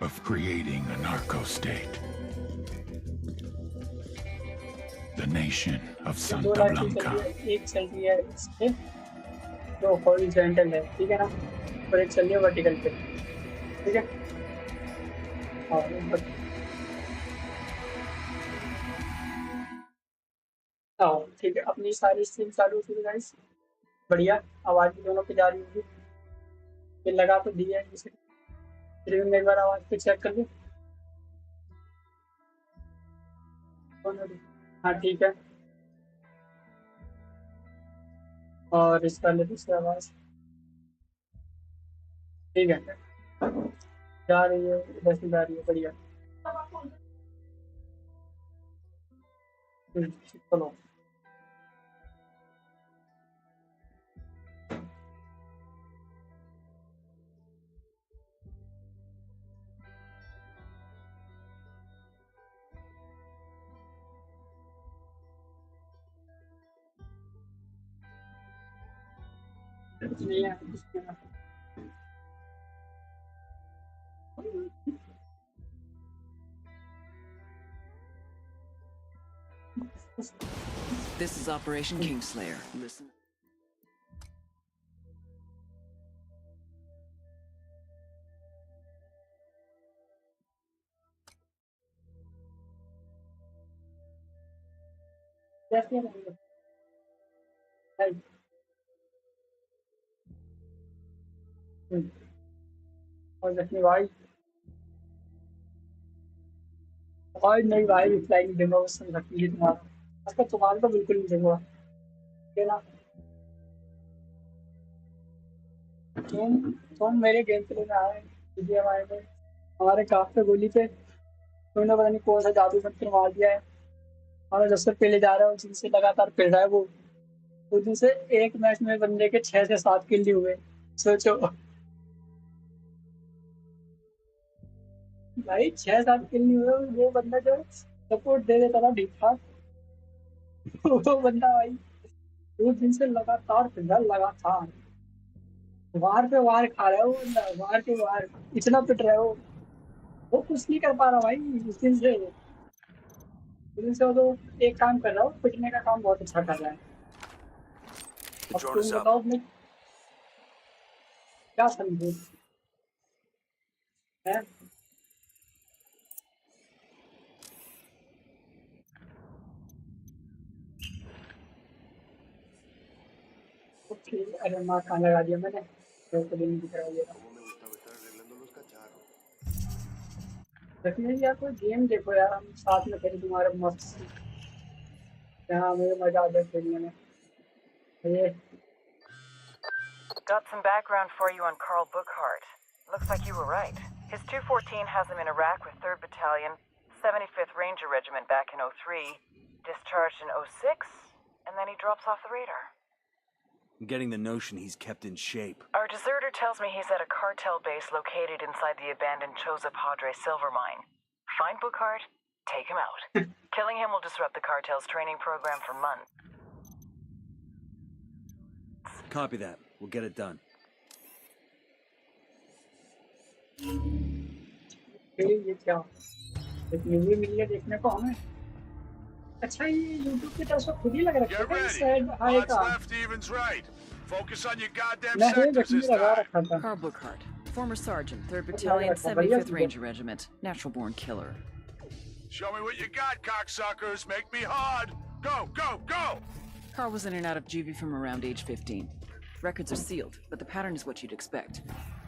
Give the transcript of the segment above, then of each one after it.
of creating a narco state. The nation of दो Santa life Blanca. एक चल रही है इस पे जो हॉरिजॉन्टल है, ठीक है ना, और एक चल रही है वर्टिकल पे, ठीक है। और आओ ठीक है, अपनी सारी स्ट्रीम चालू होती है गाइस, बढ़िया आवाज भी दोनों पे जा रही होगी। ये लगा तो दिया है इसे, फिर भी एक बार आवाज पे चेक कर लो। हाँ ठीक है, और इसका ले दूसरी आवाज, ठीक है, जा रही है इधर से जा रही है, बढ़िया। चलो नहीं है इसमें। This is Operation Kingslayer. Listen. कैसे रहेंगे भाई? और जख्मी भाई, और नहीं भाई, रिप्लाई नहीं दूंगा, बस रखी है तुम्हारा, अच्छा तुम्हारा तो बिल्कुल नहीं दूंगा, ठीक है ना। तुम मेरे गेम प्ले में आए, हमारे में हमारे काफ पे गोली पे तुमने पता नहीं कौन सा जादू मंत्र मार दिया है, हमारा जब से पहले जा रहा है उस दिन से लगातार फिर रहा है वो, उस दिन से एक मैच में बंदे के 6 से 7 किल हुए, सोचो भाई, 6-7 किल नहीं हुए, वो बंदा जो सपोर्ट दे देता था ठीक ठाक, वो बंदा भाई 2 दिन से लगातार फिर रहा है, लगातार वार पे वार खा रहा है वो बंदा, वार पे वार इतना पिट रहा है वो कुछ नहीं कर पा रहा भाई उस दिन से। उस दिन से वो तो एक काम कर रहा है, पिटने का काम बहुत अच्छा कर रहा है। अब तुम बताओ मैं क्या समझू है? अरे माँ कहाँ लगा दिया मैंने, तो कभी नहीं दिख रहा ये रखने यार, कोई गेम देखो यार, हम साथ में खेले तुम्हारे मस्त, यहाँ मुझे मजा आ गया खेलने में ये। Got some background for you on Carl Burkhart. Looks like you were right. His 214 has him in Iraq with 3rd Battalion, 75th Ranger Regiment back in 03, discharged in 06, and then he drops off the radar. I'm getting the notion he's kept in shape. Our deserter tells me he's at a cartel base located inside the abandoned Choza Padre silver mine. Find Burkhart, take him out. Killing him will disrupt the cartel's training program for months. Copy that. We'll get it done. ये क्या एक movie मिल गया देखने को हमें, अच्छा ये YouTube की तरफ से खुद ही लग रखा है शायद, हाय का Focus on your goddamn मैं sectors देखने this लगा time. रखा था। Carl Burkhart, former sergeant, 3rd Battalion, 75th Ranger Regiment, natural-born killer. Show me what you got, cocksuckers. Make me hard. Go, go, go! Carl was in and out of juvie from around age 15. Records are sealed, but the pattern is what you'd expect.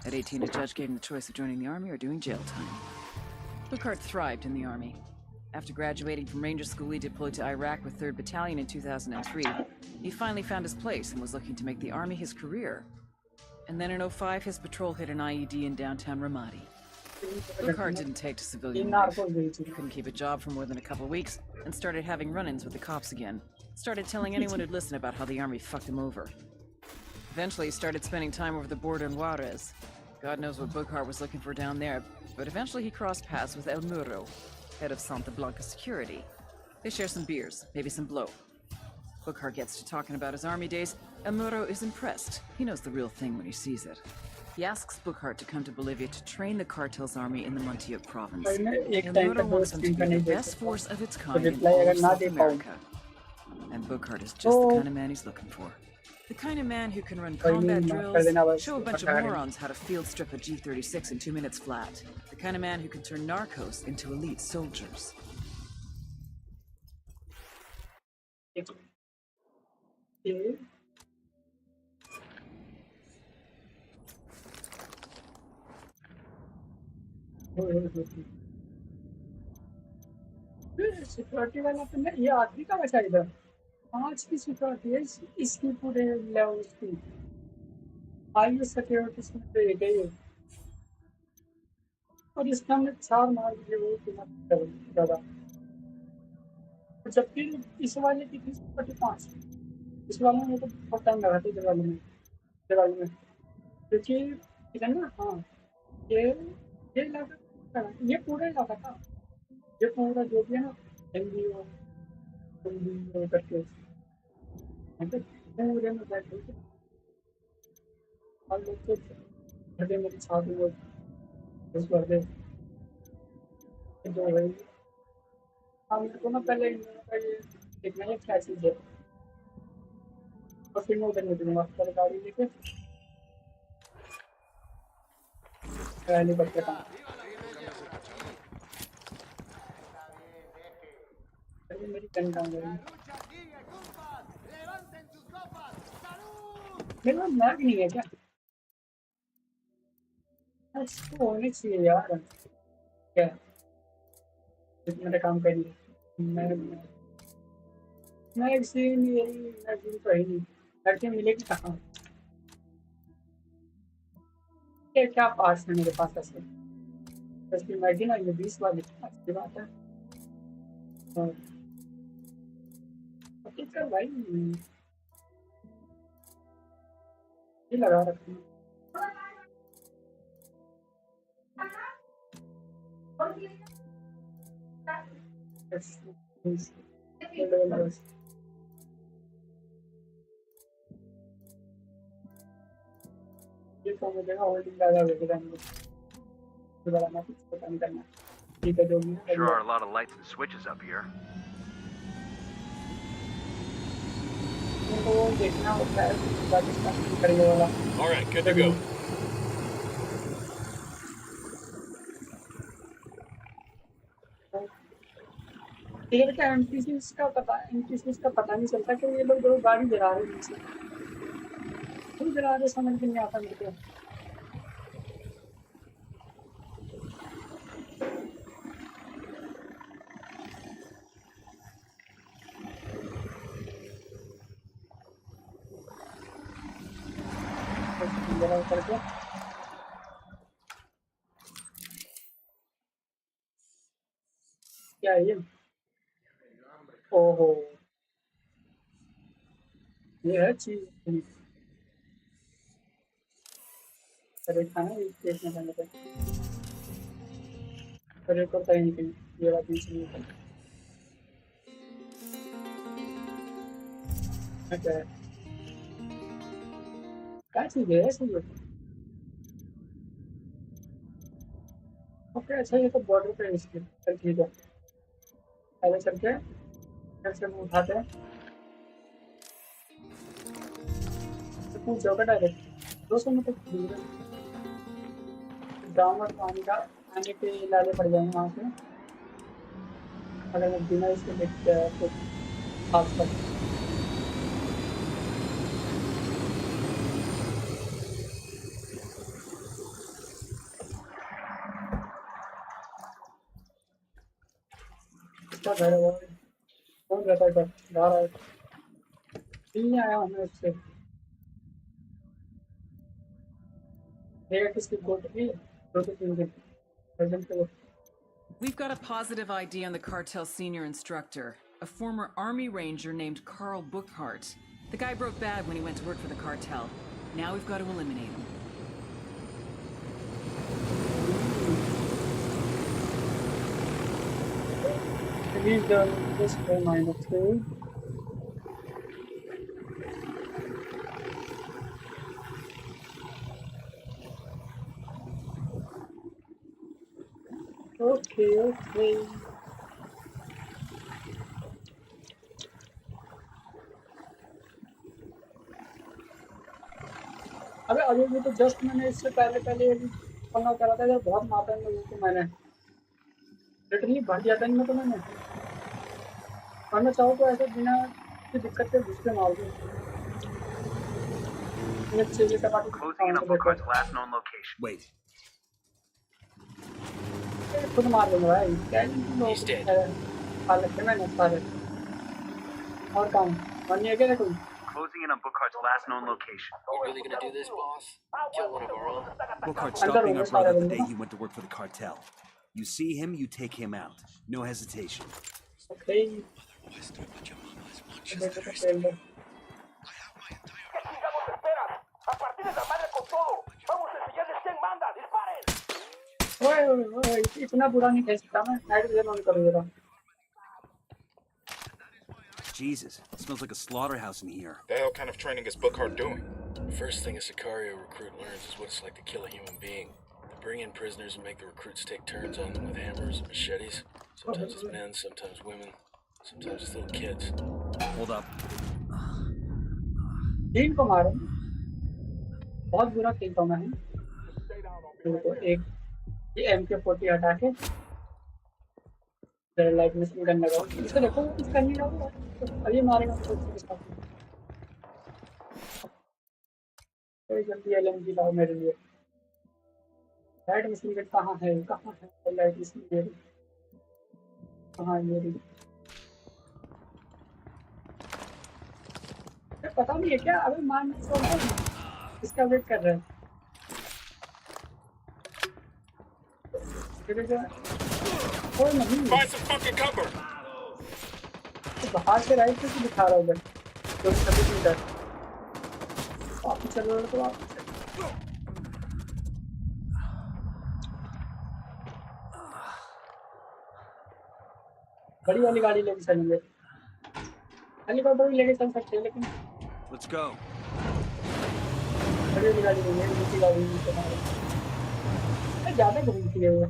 At 18, a judge gave him the choice of joining the army or doing jail time. Burkhart thrived in the army. After graduating from Ranger School, he deployed to Iraq with 3rd Battalion in 2003. He finally found his place and was looking to make the army his career. And then in 05, his patrol hit an IED in downtown Ramadi. Burkhart didn't take to civilian life. He couldn't keep a job for more than a couple weeks and started having run-ins with the cops again. Started telling anyone who'd listen about how the army fucked him over. Eventually, he started spending time over the border in Juarez. God knows what Burkhart was looking for down there, but eventually he crossed paths with El Muro, head of Santa Blanca security. They share some beers, maybe some blow. Burkhart gets to talking about his army days. El Muro is impressed. He knows the real thing when he sees it. He asks Bookhart to come to Bolivia to train the cartel's army in the Montioc province. और मैं एक El time पे Noro दो wants them to screen be पे the नहीं देख best सकता force of its तो kind in रिप्लाई all अगर of ना South दे पाऊँ America. And Bookhart is just तो the kind of man he's looking for. The kind of man who can run कोई combat नहीं माफ कर drills, देना बस show a bunch of पकड़ रहे morons how to field strip a G-36 in 2 minutes flat. The kind of man who can turn narcos into elite soldiers. Security वाला तो नहीं, ये आदमी का बचा इधर 5 की सिक्योरिटी है इसकी पूरे लेवल की हाई सिक्योरिटी इसमें तो एक ही है और इसका हमने 4 मार दिए वो कीमत कर ज़्यादा तो जबकि इस वाले की थी 45 इस वाले में तो बहुत टाइम लगा था दिवाली में क्योंकि इधर ना हाँ ये इलाका ये पूरा इलाका था ये पूरा जो भी है ना एनजीओ करके पूरे में बैठे थे और लोग तो घंटे मेरे साथ लोग उस भर दे जो भाई हम को ना पहले इनका ये देखना है क्या चीज़ है और फिर मैं उधर निकलूंगा पर गाड़ी लेके पहले बच्चे का मेरी गन डाउन गई मेरे पास मैग नहीं है क्या इसको होने चाहिए यार क्या इतना काम करिए मैं इसी मेरी मैगजीन तो है नहीं लड़के मिलेगी कहाँ ये क्या पास है मेरे पास ऐसे इसकी मैगजीन आई है 20 वाली अच्छी बात है और कर भाई ये लगा रखी ये तो मुझे होल्डिंग ज़्यादा वेटेगा दोबारा ना कुछ पता नहीं करना ठीक है जो भी है Sure are a lot of lights and switches up here. तो देखना होता है पाकिस्तान की करेंगे वाला All right, good to go. इधर का एमपीसीज का पता नहीं चलता कि ये लोग दो गाड़ी जला रहे हैं नीचे क्यों जला रहे समझ में नहीं आता मेरे को करके क्या है ये ओहो ये है चीज अरे खाना एक पेट में खाने का अरे को कहीं नहीं ये बात नहीं है अच्छा क्या चीज है ऐसी ओके अच्छा ये तो बॉर्डर पे इसके चल ठीक है पहले चल के फिर से हम उठाते हैं तो पूछ होगा डायरेक्ट 200 मीटर दूर है डाउनवर्ड पानी का आने के लाले पड़ जाएंगे वहाँ से अगर मैं बिना इसके देखते हैं तो खास कर घर है कौन रहता है घर बाहर आया नहीं आया हूँ मैं उससे किसकी गोट की 2-3 दिन प्रेजेंट पे We've got a positive ID on the cartel's senior instructor, a former army ranger named Carl Bookhart. The guy broke bad when he went to work for the cartel. Now we've got to eliminate him. He's done this for -2. Okay okay. अबे अभी भी तो just मैंने इससे पहले पहले ये भी पंगा करा था जब बहुत मात्रा में लोगों को मैंने लिटरली भर दिया था इनमें तो मैंने। और मैं चाहूँ तो ऐसे बिना किसी दिक्कत के घुस के मार दूँ। ये चाहिए का बाकी Closing in on Bookhart's last known location. Wait. खुद मार दूंगा भाई। क्या लोग खा लेते मैंने सारे। और काम बनी है क्या कोई? Closing in on Bookhart's last known location. You really gonna do this, boss? Kill one of our own? Bookhart stopped being our brother the day he went to work for the cartel. You see him, you take him out. No hesitation. Okay. ओए इतना बुरा नहीं कह सकता मैं। Night vision on कर देगा। Jesus, it smells like a slaughterhouse in here. The hell kind of training is Bookhart doing? The first thing a Sicario recruit learns is what it's like to kill a human being. They bring in prisoners and make the recruits take turns on them with hammers and machetes. Sometimes it's men, sometimes women, sometimes it's little kids. Hold up. तीन को मारो। बहुत बुरा खेलता हूँ मैं। एक ये MK40 हटा के लाइट में गन लगाओ। इसको देखो कुछ करने लगा अभी मारेगा तो इसका कोई जल्दी LMG लाओ मेरे लिए। लाइट मशीन गन कहाँ है लाइट मशीन गन कहाँ है मेरी? पता नहीं है क्या? अबे मान इसका वेट कर रहा है। कोई नहीं Find some fucking cover. बाहर से राइट से दिखा रहा है तो सभी मीटर वापस चल रहा है तो वापस बड़ी वाली गाड़ी लेके चलेंगे। हेलीकॉप्टर भी लेके चल सकते हैं लेकिन Let's go. बड़ी वाली गाड़ी नहीं है। दूसरी गाड़ी नहीं चला ज़्यादा घूमती है वो।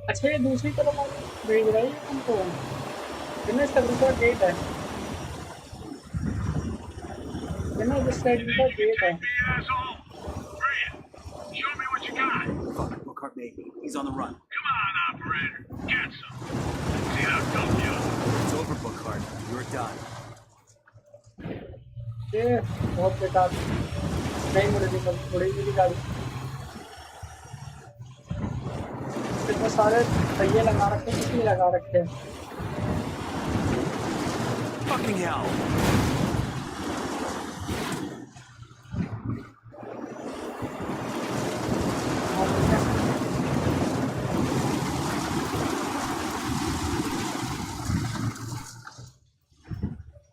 अच्छा ये दूसरी तरफ भेज रही है हमको। दिनेश का दूसरा गेट है। दिनेश इस साइड का गेट है। Show me what you got. Fuck, Bookhart made me. He's on the run. Come on, operator. Get some. See how dumb you are. It's over, Bookhart. You're done. ये बहुत बेकार नहीं मुड़ेगी मुड़ेगी गाड़ी। इसमें सारे पहिए लगा रखे हैं किसी लगा रखे हैं। Fucking hell!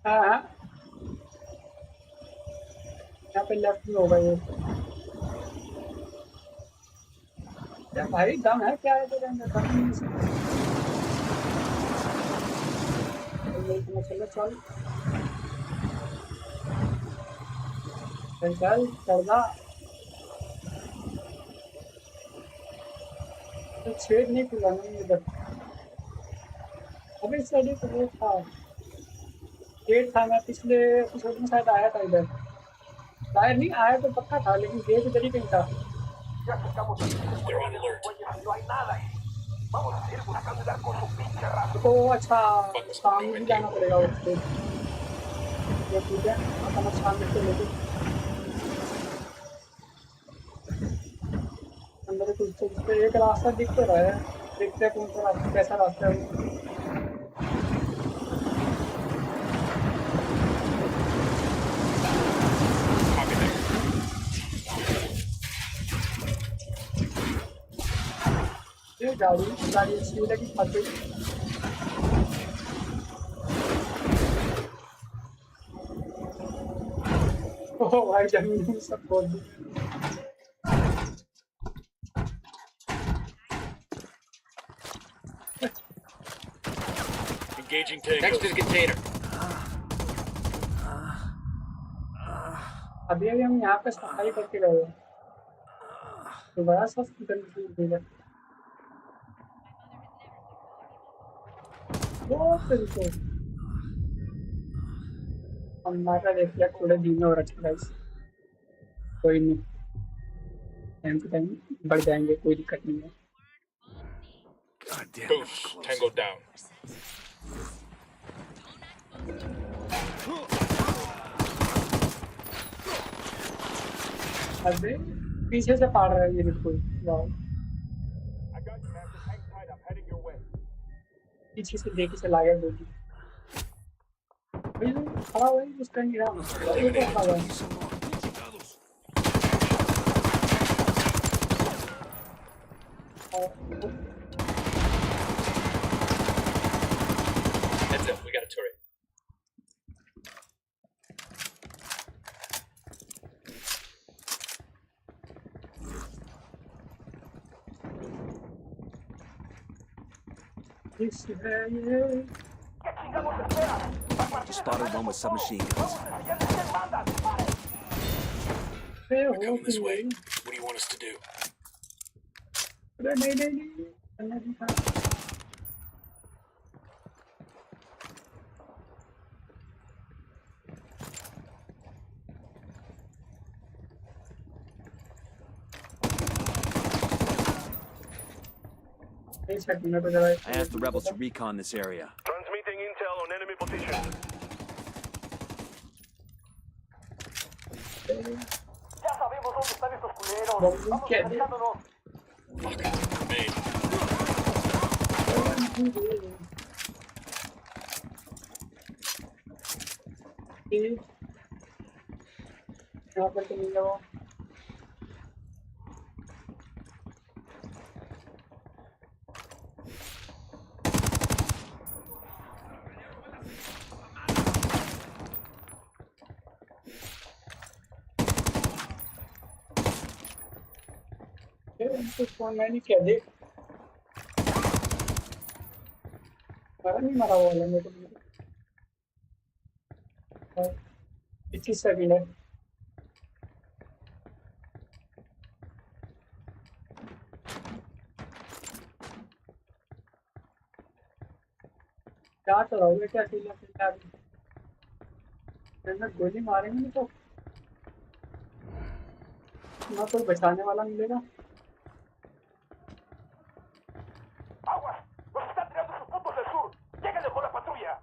हाँ यहाँ पे लेफ्ट में होगा ये। क्या भाई दम है क्या है तेरे अंदर? दम नहीं है। चल चल चलना तो छेद नहीं खुला नहीं इधर। अभी इस साइड तो वो था गेट था। मैं पिछले एपिसोड में शायद आया था इधर। शायद नहीं आया तो पक्का था लेकिन गेट इधर ही कहीं था। They're on alert. तो अच्छा सामने भी जाना पड़ेगा उसको। ये ठीक है अपना सामने से लेके अंदर कुछ एक रास्ता दिख तो रहा है। देखते हैं कौन सा रास्ता कैसा रास्ता है वो। ये गाड़ी अच्छी लगी खाते ओह भाई जमीन में सब खोल दी। Engaging takedowns. Next to the container. अभी हम यहाँ पे सफाई करके गए। तो बड़ा सा कंफ्यूज हो गया वो फिर तो हमारा रिफ्लेक्ट थोड़े धीमे हो रखे गाइस कोई नहीं टाइम टू टाइम बढ़ जाएंगे कोई दिक्कत नहीं है God damn, that was Boost. close. Tango down. अबे पीछे से पाड़ रहा है ये बिल्कुल wow I got you, Master. Hang tight. I'm heading your way. पीछे से लेके चला गया गोली भाई खड़ा हुआ है उसका नहीं रहा ये तो खड़ा हुआ है Heads up, we got a turret. इस है ये Just spotted one with submachine guns. We're coming this way. What do you want us to do? अरे नहीं करना नहीं था एक सेकंड में तो जरा I asked the rebels to recon this area. Transmitting intel on enemy position. Bomb क्या है Fuck. Made. यहाँ पर तो नहीं लगा इनको फोन मैंने क्या देख मरा नहीं मरा हुआ है मेरे को 21 सेकंड है क्या चलाओगे क्या अकेला अभी गोली मारेंगे तो ना कोई बचाने वाला मिलेगा Aguas. Nos están tirando sus puntos del sur. Lléguenle con la patrulla.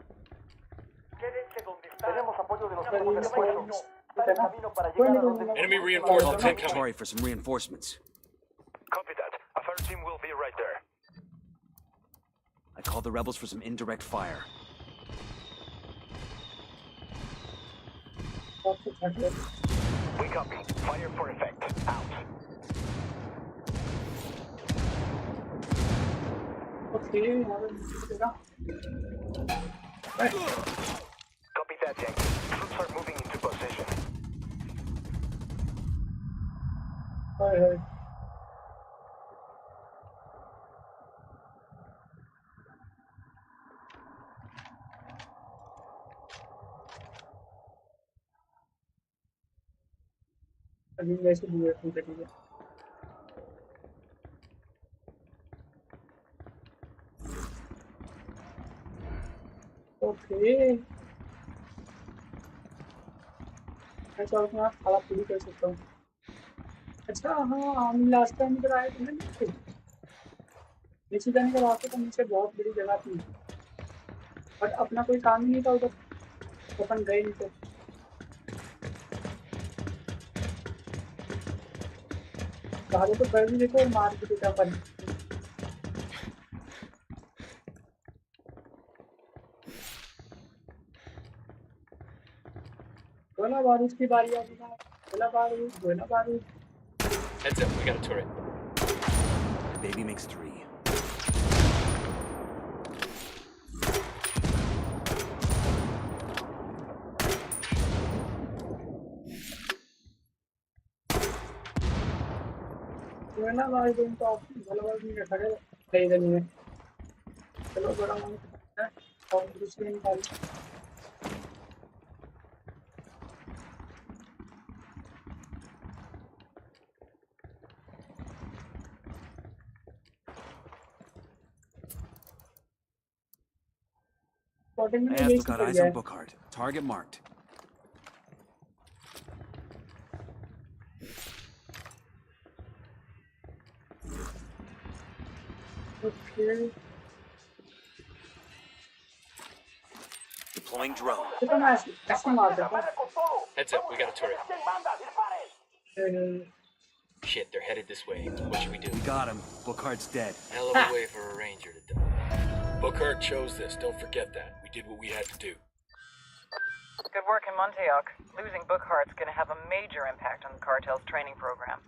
Quédense donde están. Tenemos apoyo de los cuerpos de refuerzo. Está en camino para llegar a donde... Enemy Call reinforcements Tank incoming. Tori for some reinforcements. Copy that. A fire team will be right there. I called the rebels for some indirect fire. We copy. Fire for effect. Out. Okay यहाँ पे मिलेगा Copy that, Tank. Troops are moving into position. हाय अभी मैं इसे दूर रखूँ चलिए okay मैं तो अपना खाना पूरी कर सकता हूँ अच्छा हाँ हम लास्ट टाइम इधर आए थे ना नीचे जाने का रास्ता तो नीचे बहुत बड़ी जगह थी बट अपना कोई काम ही नहीं था उधर तो अपन गए नहीं थे गाड़ी तो कर भी देखो और मार भी देता अपन गोला बारूद की बारी आ गई है गोला बारूद Heads up, we got a turret. Baby makes 3. गोला बारूद तो गोला बारूद नहीं रखा है सही नहीं है चलो बड़ा है और दूसरी निकाल स्पॉटिंग में I have बेसिक got हो eyes गया on है। Bookhart. Target marked. Okay Deploying drone. ये तो मैं ऐसे मार देता ¡Madre con todo! Heads up, we got a turret. ¿Quién manda? ¡Disparen! हूँ। Shit, they're headed this way. What should we do? We got him. Bookhart's dead. Hell of a way for a ranger to die. Bookhart chose this, don't forget that. We did what we had to do. Good work in Montauk. Losing Bookhart's gonna have a major impact on the cartel's training program.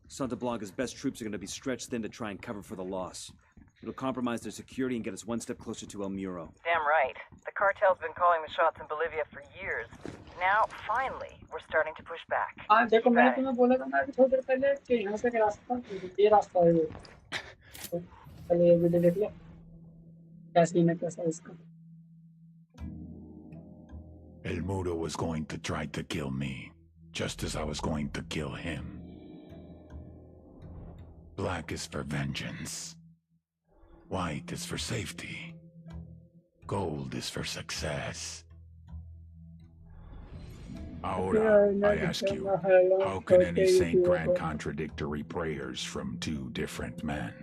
Santa Blanca's best troops are going to be stretched thin to try and cover for the loss. It'll compromise their security and get us one step closer to El Muro. Damn right. The cartel's been calling the shots in Bolivia for years. Now, finally, we're starting to push back. हाँ देखो मैंने Back. तुम्हें बोला था ना अभी थोड़ी देर पहले कि यहाँ से एक रास्ता ये रास्ता है ये तो पहले ये वीडियो देख लो क्या सीन है कैसा है इसका El Mudo was going to try to kill me, just as I was going to kill him. Black is for vengeance. White is for safety. Gold is for success. Ahora, I ask you, how can any saint grant contradictory prayers from two different men?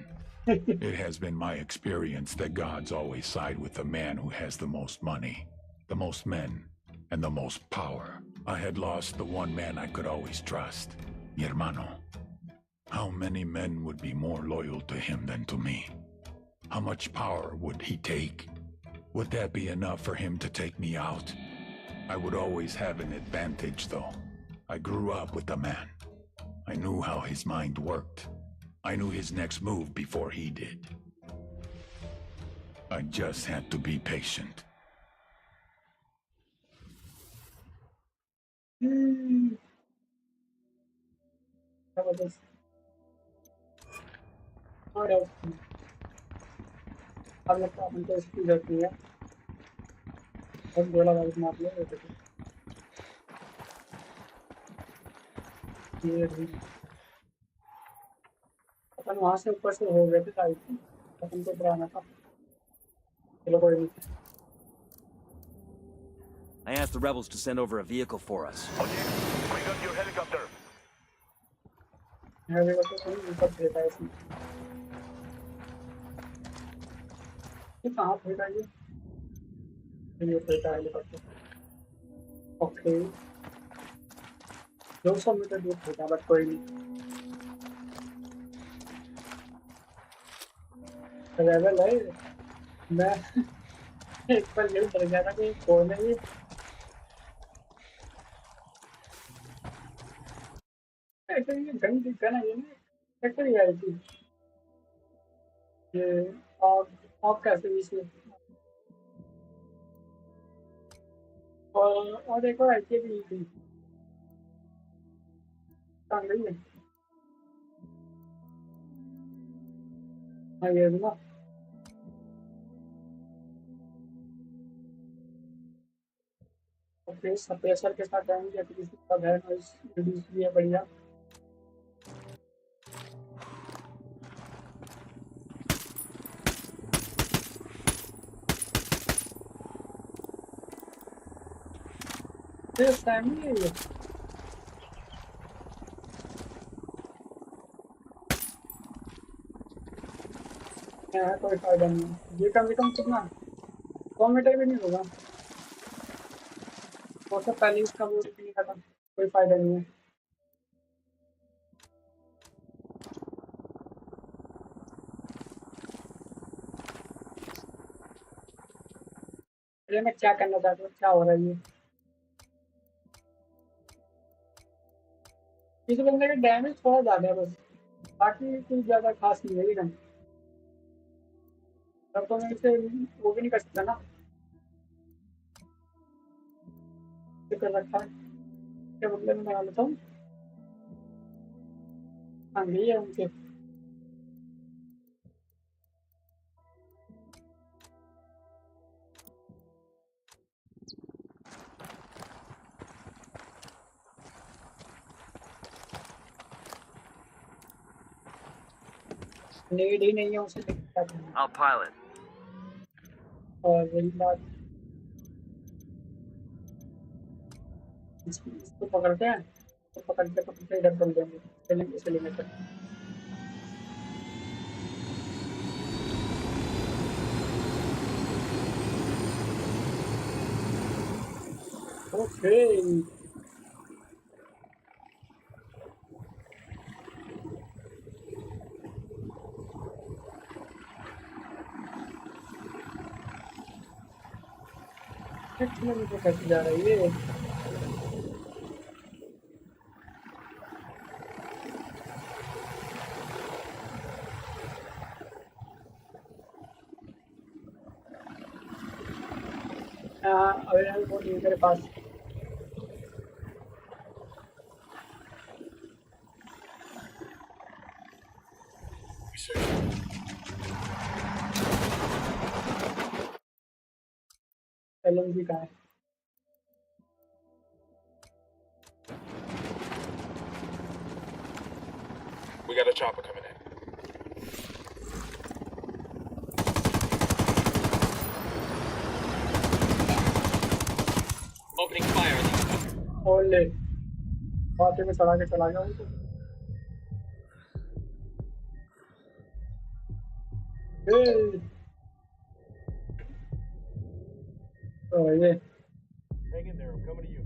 It has been my experience that gods always side with the man who has the most money, the most men, and the most power. I had lost the one man I could always trust, mi hermano. How many men would be more loyal to him than to me? How much power would he take? Would that be enough for him to take me out? I would always have an advantage, though. I grew up with the man. I knew how his mind worked. I knew his next move before he did. I just had to be patient. जबरदस्त और अब लगता है हमको इसकी जरूरत नहीं है और गोला बारूद मार लिया ये देखो ये भी अपन वहां से ऊपर से हो गए थे साइड से अपन को डराना था चलो कोई नहीं I asked the rebels to send over a vehicle for us. Oye, we got your helicopter. मैं भी बस कोई ऊपर देता है इसमें ये कहाँ फेंका ये फेंका है हेलीकॉप्टर ओके 200 मीटर दूर फेंका बट कोई नहीं लेवल है मैं एक बार ये डर गया था कि कौन है ये ऐसे ये गन दिखा ना ये ना ऐसे ही आई थी ये और कैसे भी से और एक और आई थी कहाँ गई है हाँ ये ना ओके सप्रेसर के साथ जाएंगे या किसी का है नॉइस रिड्यूस भी है बढ़िया this time है ये कोई फायदा नहीं ये कम से कम कितना 100 मीटर भी नहीं होगा वो सब पहले इसका वो भी नहीं खत्म कोई फायदा नहीं है अरे मैं क्या करना चाहता हूँ क्या हो रहा है ये इस बंदे का डैमेज थोड़ा ज्यादा है बस बाकी कुछ ज्यादा खास नहीं है ये तब तो मैं इसे वो भी नहीं कर सकता ना कर रखा है क्या मतलब मैं बना लेता हूँ हाँ यही है उनके नीड ही नहीं है उसे I'll pilot. और वही बात, इसको पकड़ते हैं, तो पकड़ते इधर कर देंगे, चलेंगे चलेंगे तक। ओके किलोमीटर कैसे जा रही है? अवेलेबल फोन नहीं है मेरे पास। LMG का है। We got a chopper coming in. Opening fire on these fuckers. ओले बातें में चढ़ा के चला गया उनको। ये Hang in there, I'm coming to you.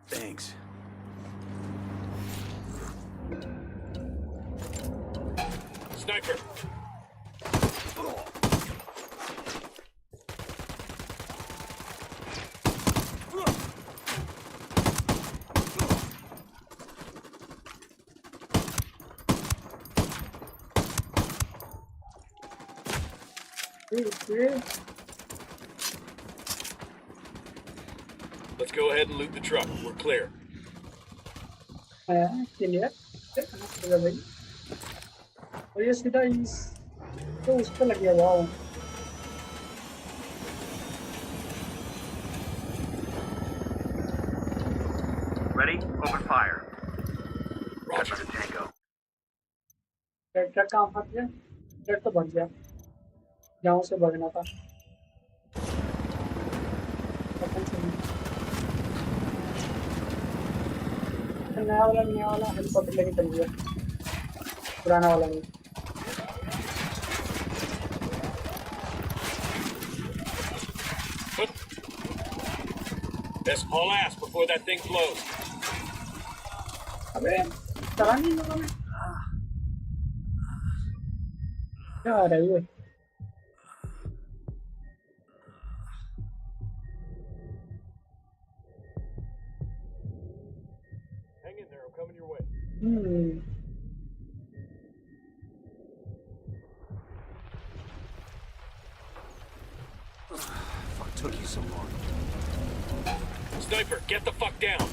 Thanks. Sniper! Let's go ahead and loot the truck. We're clear. Clear चलो भाई। और ये सीधा इस तो उस पर लग गया। वाह Ready? Open fire. Roger. That's a tango. Tractor काम फंस गया, ट्रैक्टर तो भग गया जहाँ से भगना था। नया वाला हेलीकॉप्टर लेके चल गया, पुराना वाला नहीं। That's all ass before that thing blows. अबे चला नहीं लगा मैं, क्या आ रहा है ये? Hang in there, I'm coming your way. Fuck took you so long. Sniper, get the fuck down.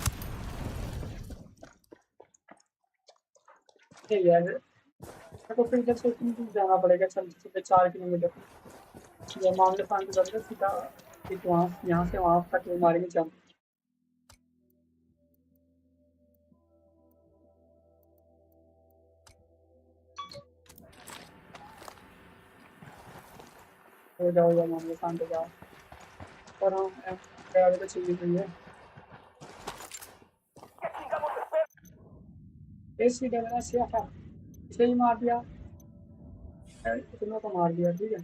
यार तो फिर इधर से जाना पड़ेगा, चल सीधे 4 किलोमीटर ये मामले शांत करके सीधा एक वहाँ यहाँ से वहाँ तक वो मारेंगे जंप। हो जाओ मामले शांत हो जाओ। और हम आगे तो चाहिए चाहिए ऐसी डरना सिर्फ है, इसे ही मार दिया, इतना तो मार दिया। ठीक है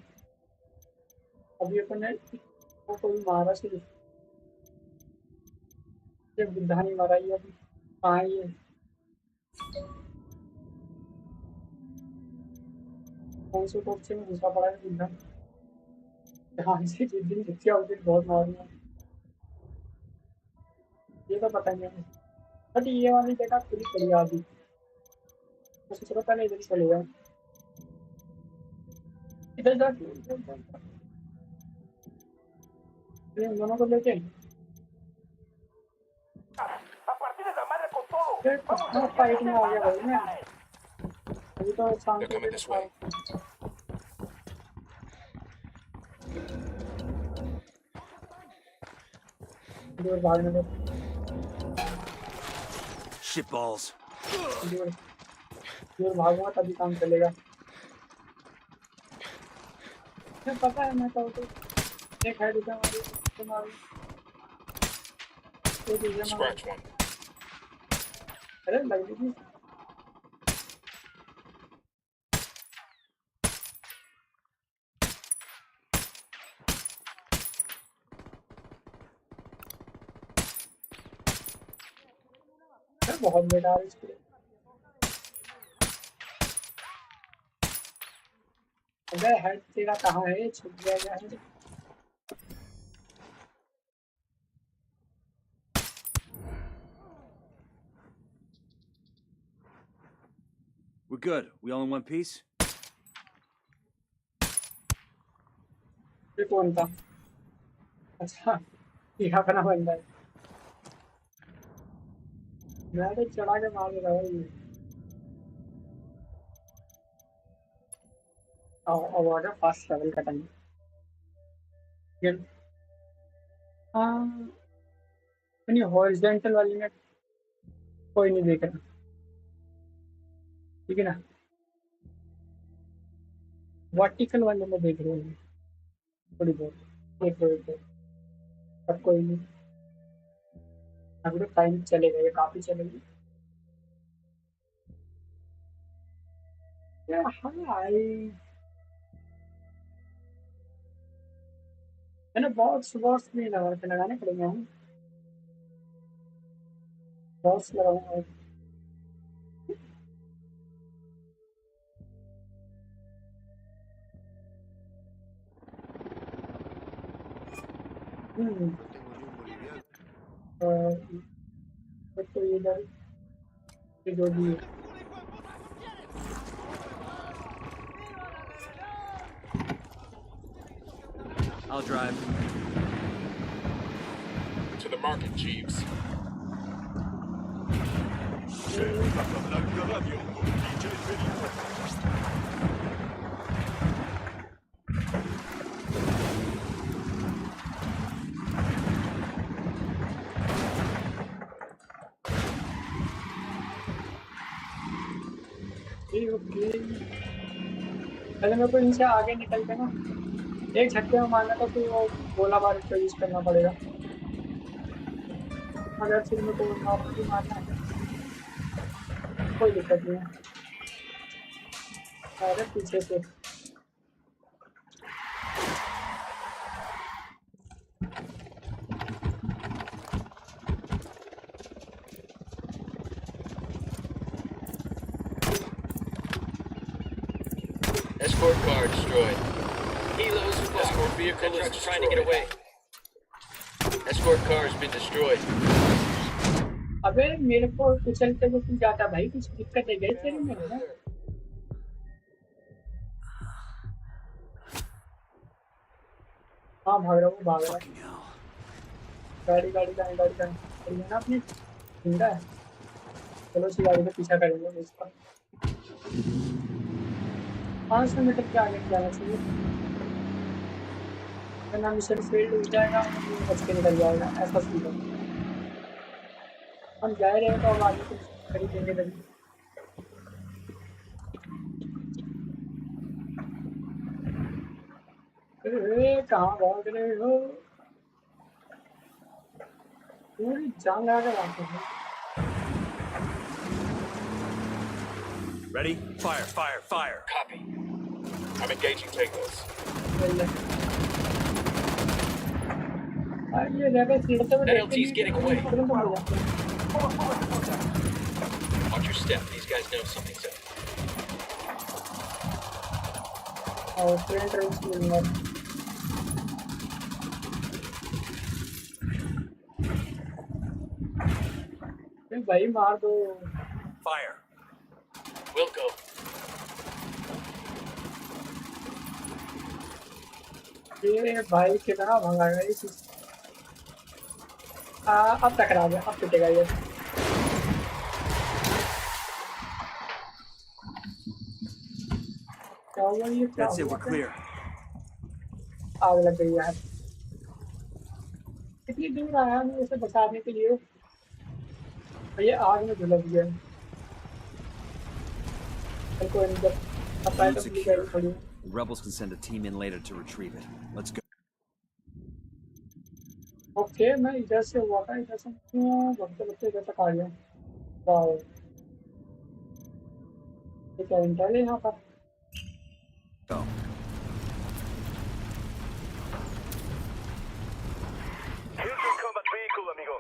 अभी अपन ने वो कोई मारा सिर्फ ये बुद्धा नहीं मारा। ये अभी कहाँ है ये? कौन से कोर्ट में घुसा पड़ा है बुद्धा? हाँ जी जिस दिन जिसके उस दिन बहुत मारूंगा, ये तो पता नहीं है। बट ये वाली जगह पूरी पड़ी आदि तो सोच रहा पहले इधर चले जाओ, इधर जाके इन दोनों को लेके फाइट में आ गया भाई मैं। अभी तो शाम They're coming this way. दूर भागने दो Shitballs. दूर। दूर भागूंगा तभी काम चलेगा। मुझे पता है मैं तो एक हेड उसे मारूं, उसे मारूं, एक उसे मारूं। Scratch one. अरे लग गई। बहुत बेकार इसके। अबे हेड तेरा कहाँ है? छुप गया क्या है? We're good. We all in one piece? ये कौन था? अच्छा, ये अपना बंदा है। मैं तो चढ़ा के मार रहा हूँ ये। अब आ गया फर्स्ट लेवल का टाइम। ये हाँ, नहीं हॉरिजॉन्टल वाली में कोई नहीं देख रहा, ठीक है ना? वर्टिकल वाले में देख रहे हैं थोड़ी बहुत। एक अब कोई नहीं। अभी तो टाइम चलेगा, ये काफी चलेगी। हाय है ना, बॉक्स बॉक्स नहीं लगाने पड़ेंगे हम। बॉक्स लगाऊंगा। हम्म तो इधर ये जो भी है। I'll drive. To the market, Jeeves. Okay, पहले मेरे को इनसे आगे निकल के ना एक झटके में मारना था, फिर वो गोला बारूद का यूज करना पड़ेगा। अगर फिर मेरे को नॉर्मली मारना है कोई दिक्कत नहीं है। अरे पीछे से Escort car destroyed. Helos fucked. Escort vehicle is Truck's trying to get away. Escort car has been destroyed. अबे मेरे को कुचलते हुए तू जाता भाई, कुछ दिक्कत है गई तेरे में ना? हाँ भाग रहा है। गाड़ी गाड़ी गाड़ी गाड़ी गाड़ी ना अपनी जिंदा है। चलो उसी गाड़ी का पीछा करेंगे इसका। 500 मीटर के आगे जाना चाहिए, वरना मिशन फेल्ड हो जाएगा, बच के निकल जाएगा। ऐसा सीधा हम जा रहे हैं तो हम आगे कुछ खरीदेंगे तभी। कहाँ भाग रहे हो? पूरी जान लगा कर आते हैं। Ready? Fire, fire, fire. Copy. I'm engaging takedowns. ये जगह सीढ़ते हुए That LT's getting away. देखते Watch your step. These guys know something's up. और ट्रेन ट्रेन मिलूंगा। भाई मार दो। Fire. We'll go. ये भाई कितना भगाएगा ये चीज। अब टकरा गया, अब पिटेगा ये। क्या हुआ ये? क्या That's it, हुआ? we're clear. आग लग गई यार। कितनी दूर आया मैं उसे बचाने के लिए, ये आग में झुलस गया। कोई नहीं जब अपार्ट Route अपनी secure. गाड़ी खड़ी है Rebels can send a team in later to retrieve it. Let's go. Okay मैं इधर से हुआ था इधर से बढ़ते बढ़ते इधर तक आ गया वाओ ये क्या इंटेल है यहाँ पर Go. Here's your combat vehicle, amigo.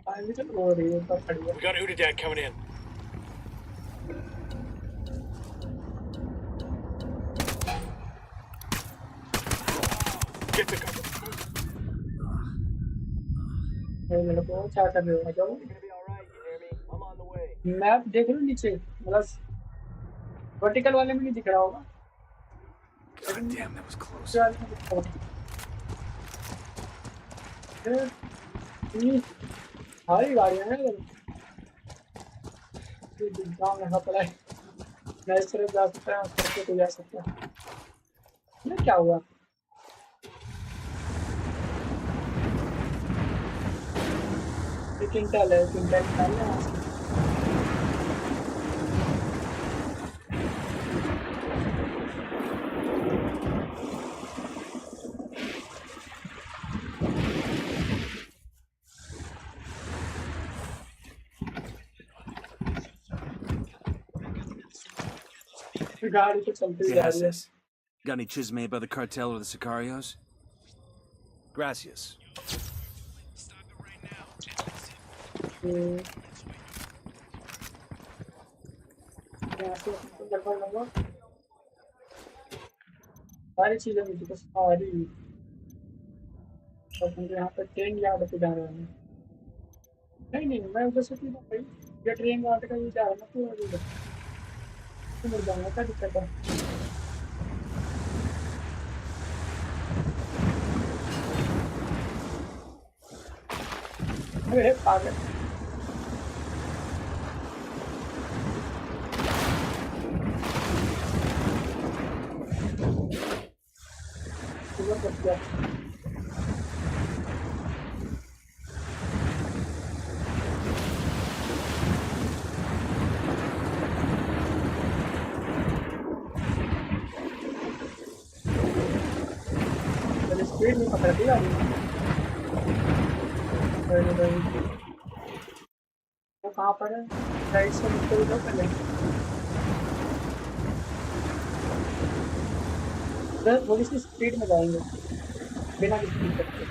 आगे चल हो रही है ऊपर खड़ी है We got Udadat coming in. Get the cover. मेरे को क्या कर रहे हो जाओ Gonna be alright, you hear me? I'm on the way. Map देख लो नीचे मतलब वर्टिकल वाले में नहीं दिख रहा होगा God damn, that was close. नीचे वाले में दिख रहा होगा सारी गाड़ियाँ हैं ये दिग्गाम यहाँ पर है मैं इस तरफ जा सकता है उस तरफ से जा सकता है ये क्या हुआ एक इंटेल है एक इंटेल निकाल लिया वहाँ से गाड़ी तो चलती ही जा रही है Gracias. Got any chiz made by the cartel or the Sicarios? Gracias. यहाँ से लगभग सारी चीजें मुझे तो सारी और मुझे यहाँ पर ट्रेन यार्ड पे जा रहा है नहीं नहीं मैं उधर से क्यों भाई ये ट्रेन यार्ड का ये जा रहा है ना पूरा उधर तो मिल जाऊंगा क्या दिक्कत है अरे पागल उधर बच गया स्पीड में पकड़ दिया वो कहाँ पर है राइट से निकल दो पहले थोड़ी सी स्पीड में जाएंगे बिना किसी दिक्कत के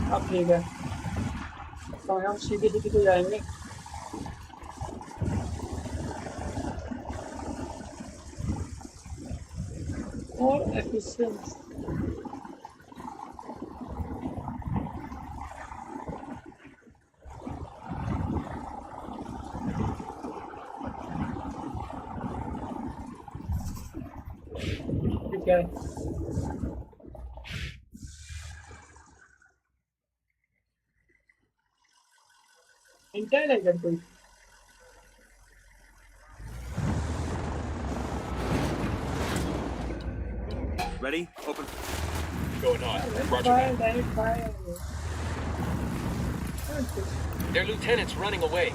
अब ठीक है तो हम सीधे सीधे तो जाएंगे और एफिशिएंट ठीक है इंटेल है इधर कोई Ready? Open. Going on. Roger fire that. Direct fire Their lieutenant's running away.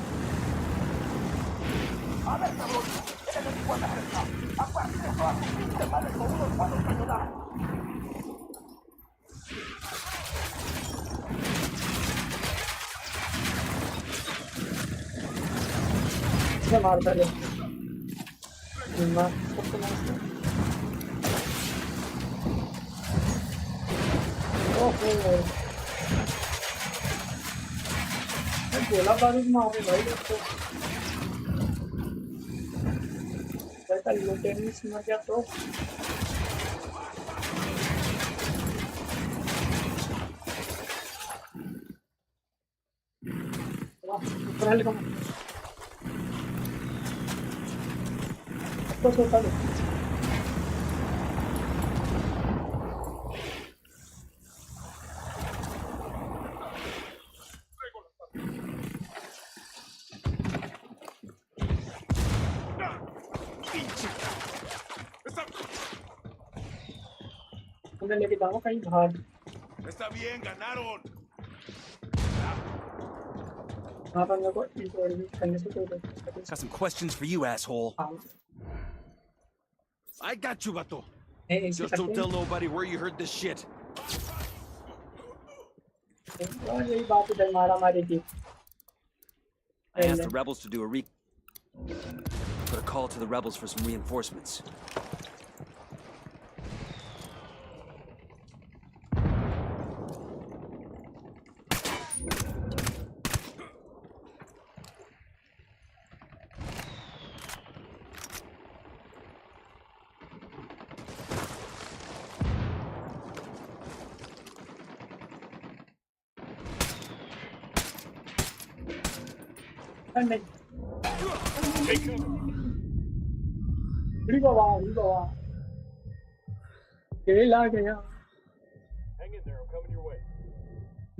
से मार पहले मार सबको मार ओहो गोला बारूद मारे भाई उसको ऐसा लूटेनिस मर गया तो ऊपर का तो सोता नहीं उन्हें लेके जाऊँ कहीं बाहर। Está bien, ganaron. वहाँ पर मेरे को इंटरव्यू करने से कोई दिक्कत Got some questions for you, asshole. I got you, vato. नहीं ऐसे Just don't करते tell nobody where you heard this shit. हैं। और यही बात इधर मारा मारी की। I asked the rebels to do a put a call to the rebels for some reinforcements. नहीं Take cover. उड़ी बाबा ये ला गया Hang in there. I'm coming your way.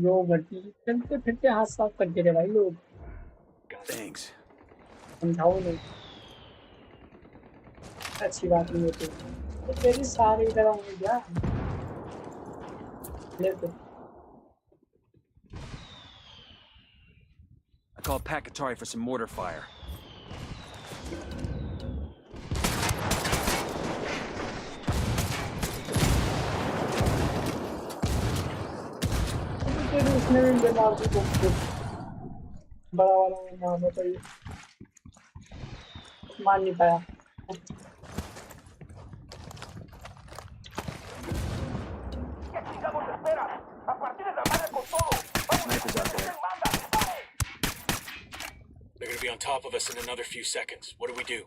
लोग मर्जी चलते फिरते हाथ साफ करके रहे भाई लोग Thanks. समझाओ नहीं अच्छी बात नहीं होती तो तेरी सारी इधर होंगे क्या ले तो I called Pakatari for some mortar fire. तेरे उसने भी मुझे मार दी बड़ा वाला मार बताइए मार नहीं पाया ¿Qué chingados esperas? A partir de la madre con todo. Snipers out there. They're gonna be on top of us in another few seconds. What do we do?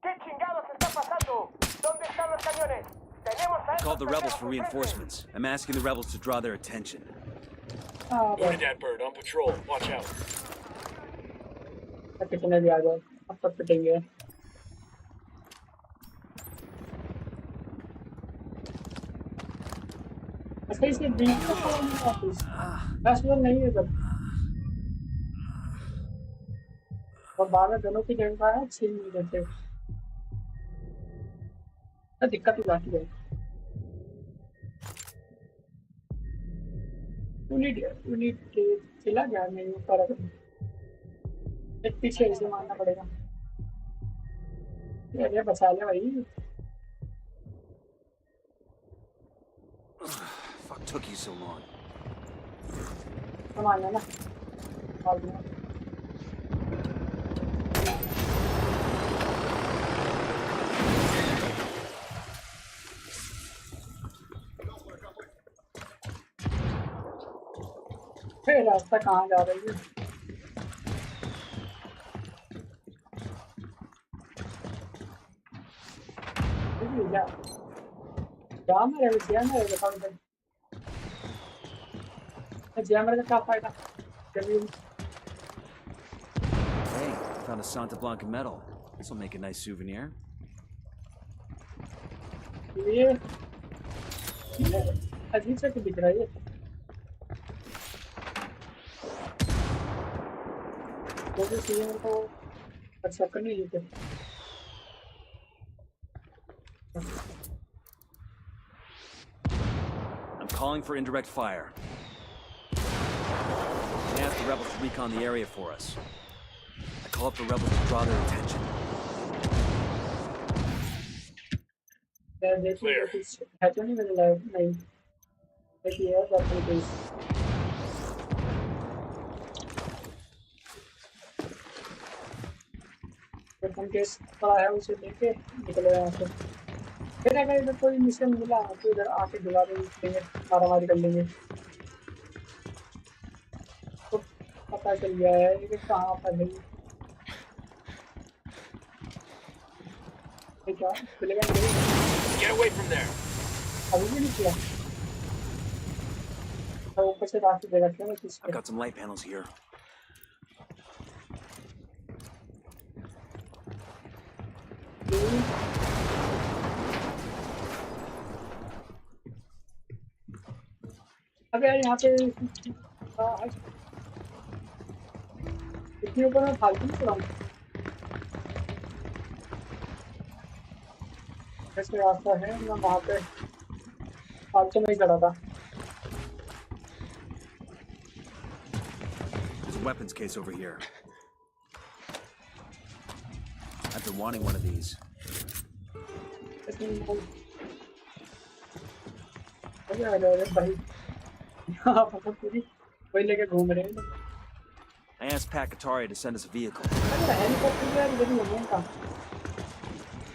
¿Qué chingados está pasando? ¿Dónde están los cañones? Tenemos a I called the estos rebels for pendejos enfrente. reinforcements. I'm asking the rebels to draw their attention. हाँ Loaded that bird on patrol. Watch out. कितने भी आ जाओ अब तक पिटेंगे अच्छा इसके बीच में कौन है ऑफिस बस वो नहीं है सब और 12 दिनों की जंग का है 6 मिनट से तो दिक्कत हो जाती है यूनिट चला गया नहीं ऊपर एक पीछे ऐसे मारना पड़ेगा ये बचा ले भाई Fuck took you so long. मारना ना मार दिया फिर रास्ता कहाँ जा रही है जैमर का क्या फायदा Hey, found a Santa Blanca medal. This will make a nice souvenir. ये अजीब सा दिख रहा है मुझे सीएम को अच्छा करने लेते I'm calling for indirect fire. I asked the rebels to recon the area for us. I call up the rebels to draw their attention. Clear. है तो नहीं मेरे लाइफ नहीं देखिए यार अपनी बेस तो हम केस पड़ा है उसे लेके निकले यहाँ से फिर अगर इधर कोई मिशन मिला तो इधर आके दोबारा लेंगे मारामारी कर लेंगे तो पता चल गया है कि कहाँ पर है क्या खुलेगा नहीं Get away from there. अभी भी नहीं किया तो ऊपर से रास्ते दे रखे हैं I've got some light panels here. अबे यार यहाँ पे इतने ऊपर मैं फालतू नहीं चलाऊँ ऐसे रास्ता है मैं वहाँ पे फालतू में ही चढ़ा था। There's a weapons case over here. I've been wanting one of these. अरे भाई यहाँ पर पूरी वही लेके घूम रहे हैं। I asked Pat Katari to send us a vehicle. अरे हेलीकॉप्टर यार इधर ही है का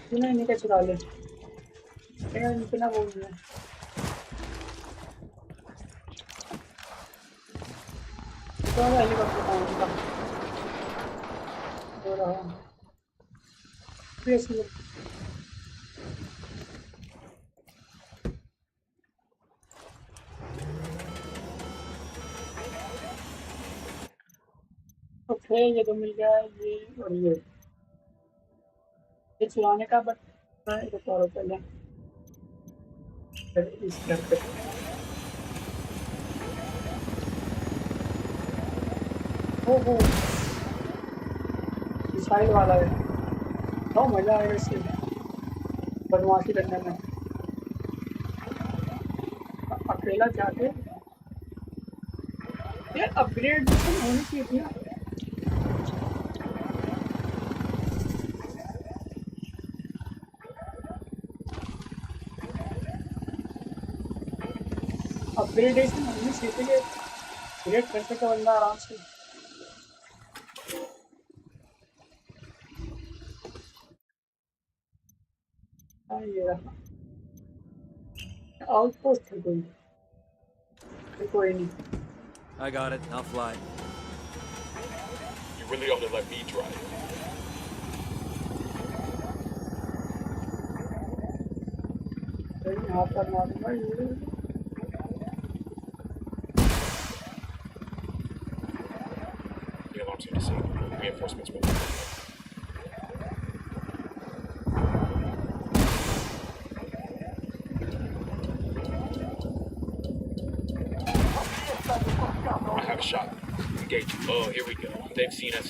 तूने नहीं कैसे डाले यार इतना बोल रहा है तो हेलीकॉप्टर का हो रहा है प्लीज ओके ये तो मिल गया ये और ये चलाने का बट एक और पहले फिर इस घर पे ओहो मिसाइल वाला है तो मजा आएगा इससे बदमाशी करने में अकेला जाके यार अपग्रेड होनी चाहिए ना अपग्रेडेशन होनी चाहिए अपग्रेड कर सके बंदा आराम से हाँ ये रहा आउटपोस्ट है कोई नहीं I got it. I'll fly. You really ought to let me drive. यहाँ पर मारूंगा ये The alarm seemed to say reinforcements will be. I have a shot. Engage. Oh, here we go. They've seen us.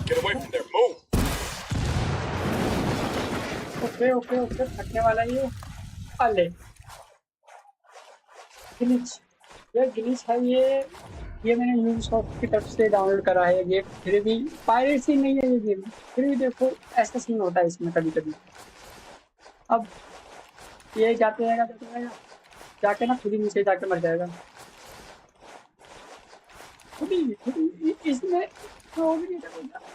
Get away from there. Move. Okay okay okay फटने वाला ये अले glitch ये glitch है ये मैंने यूबीसॉफ्ट की तरफ से डाउनलोड करा है ये फिर भी पायरेसी नहीं है ये गेम फिर भी देखो ऐसा सीन होता है इसमें कभी कभी अब ये जाते रहेगा जाके ना खुद ही नीचे जाके मर जाएगा खुद ही इसमें तो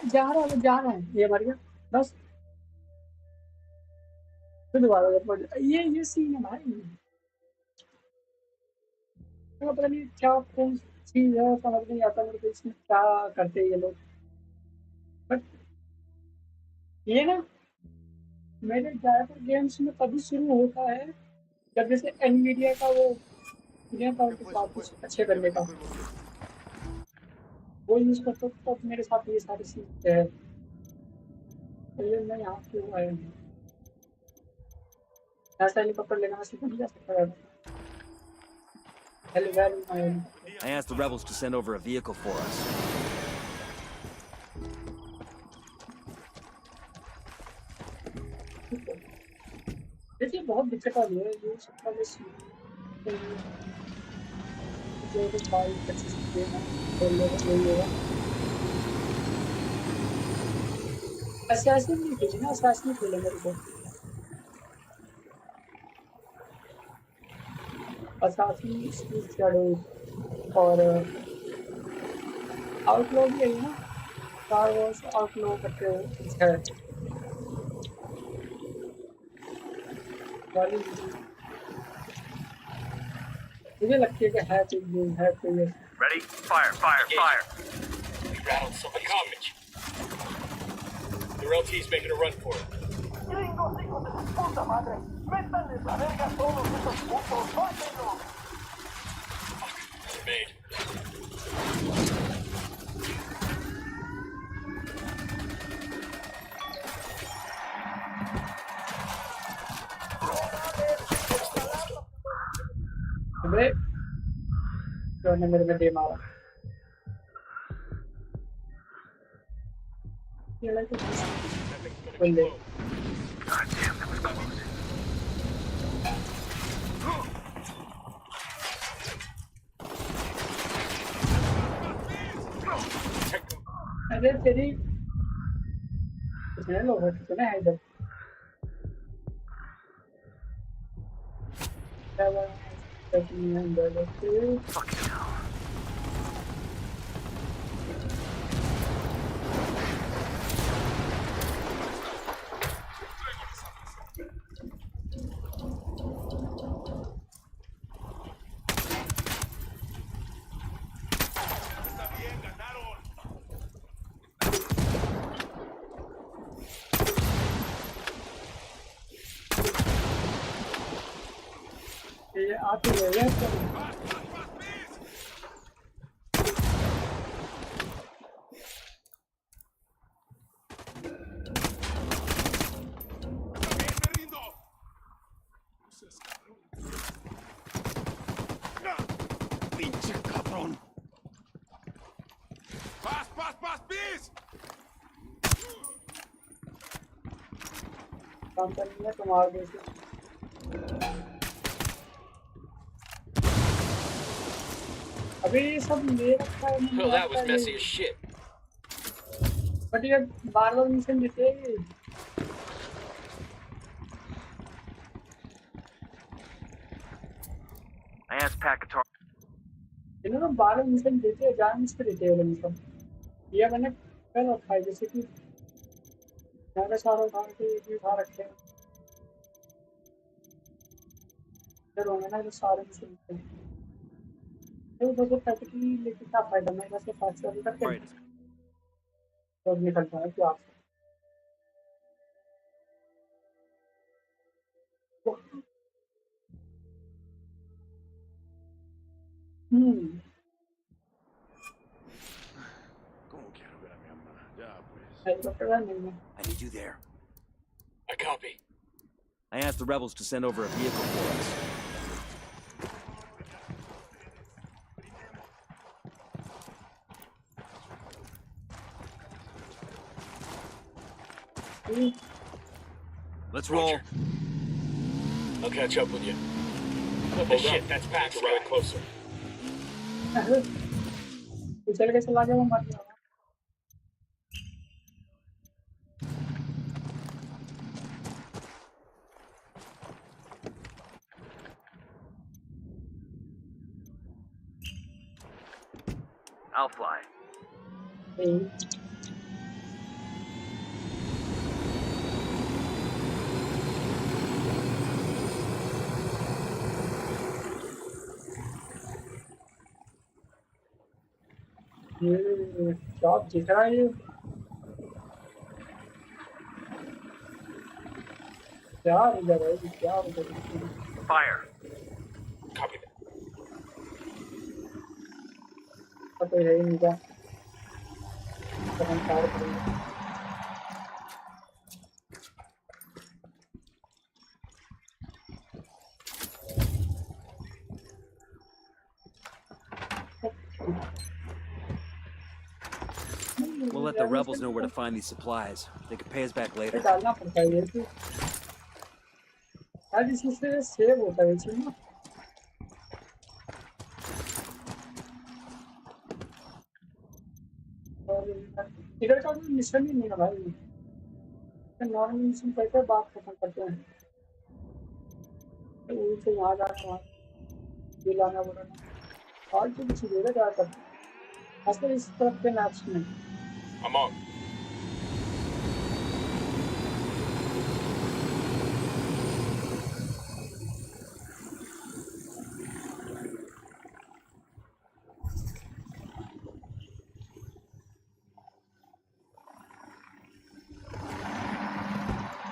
जा रहा है ये मर गया बस फिर दोबारा ये सीन है भाई तो पता नहीं क्या कौन चीज है समझ नहीं आता मेरे को इसमें क्या करते हैं ये लोग बट ये ना मेरे ज़्यादातर गेम्स में तभी शुरू होता है जब जैसे एनवीडिया का वो गेम पावर के साथ कुछ अच्छे करने का वो यूज करता हूँ तो मेरे साथ ये सारी चीज है तो ये मैं यहाँ क्यों आया हूँ ऐसा हेलीकॉप्टर लेना सीखा नहीं जा सकता है I asked the rebels to send over a vehicle for us. देखिए बहुत दिक्कत आ रही है ये सब का जो तो बाइक अच्छी से देना बोल रहे असैसिन नहीं खेली ना असैसिन खेले मेरे को असासी शैडो और आउटलॉ भी है ना स्टार वॉर्स आउटलॉ करके है वाली मुझे लगती है कि है कोई Ready? Fire, fire, fire. We rattled somebody's cage. Their LT's making a run for it. Gringos, hijos de su puta madre. Métanles la verga a todos esos putos. ¡Mátenlos! They're made. अबे तो ने मेरे में दे मारा ये like That thing's gonna बंदे explode. God damn, that was close. Take them. अरे तेरी कितने लोग हैं कितने हैं इधर क्या बात है कितने हैं इधर Fucking hell. ये आते हुए ये तो Pinche cabrón. काम करने में तुम्हारे जैसे अभी ये सब ले रखा है Oh, that was messy as shit. But ये बार-बार मिशन देते हैं I asked Pacatar. इन्होंने बार-बार मिशन देते हैं जान से देते हैं मिशन ये मैंने कर रखा है जैसे कि मैंने सारा उठा के भी उठा रखे हैं फिर उन्होंने जो सारे मिशन थे तो वो प्रैक्टिकली लेके क्या फायदा मैं वैसे फास्ट चोरी करके Right. और निकलता है क्या ¿Cómo quiero ver a mi mamá? Ya, pues. Helicopter है नहीं है I need you there. I copy. I asked the rebels to send over a vehicle for us. Let's roll. Roger. I'll catch up with you. Oh shit, that's Pax. We're getting closer. उछल के चला गया वो मर गया I'll fly. नहीं ये क्या दिख रहा है ये क्या उधर है ये क्या उधर है Fire. Copy that. पता है नहीं क्या तो हम कार करेंगे We'll let the rebels know where to find these supplies. They can pay us back later. डालना पड़ता है ये तो आज इससे सेव होता है चीज ना और इधर का कोई मिशन ही नहीं है भाई नॉर्मल मिशन करके बात खत्म करते हैं तो उनसे यहाँ जाना वहाँ ये लाना बोलना और तो कुछ इधर जा कर खासकर इस तरफ के मैप्स में I'm on.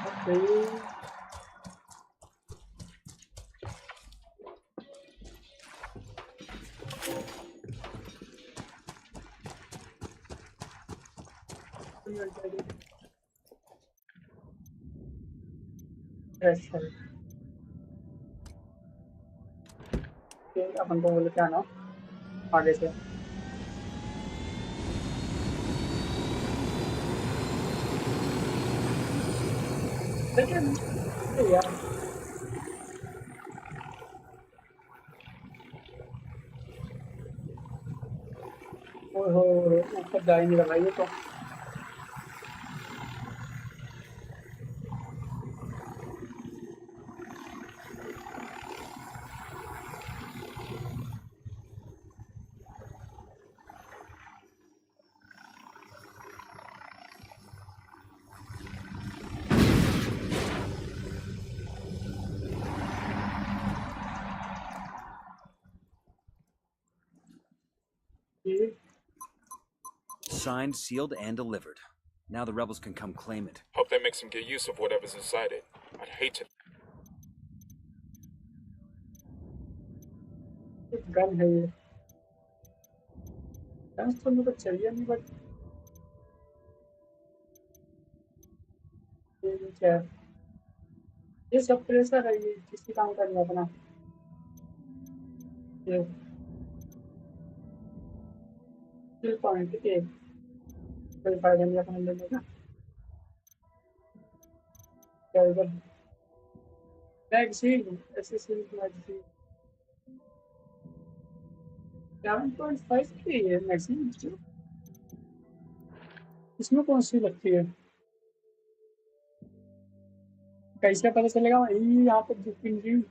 ओके अच्छा अपन को बोले क्या ना आगे से लेकिन यार ओहो ऊपर जा ही नहीं रहा ये तो ये Signed, sealed, and delivered. Now the rebels can come claim it. Hope that makes them get use of whatever's inside it. I'd hate to. एक गन है ये गन तो मुझे चाहिए नहीं बट ये क्या है ये सब प्रेशर है ये किसी काम का नहीं अपना ये किल पॉइंट एक कोई फायदा नहीं अपने लेने का क्या इधर मैगजीन एसएससी मैगजीन 7.5 की है मैगजीन इसमें कौन सी लगती है कैसे पता चलेगा भाई यहाँ पर दिखेंगी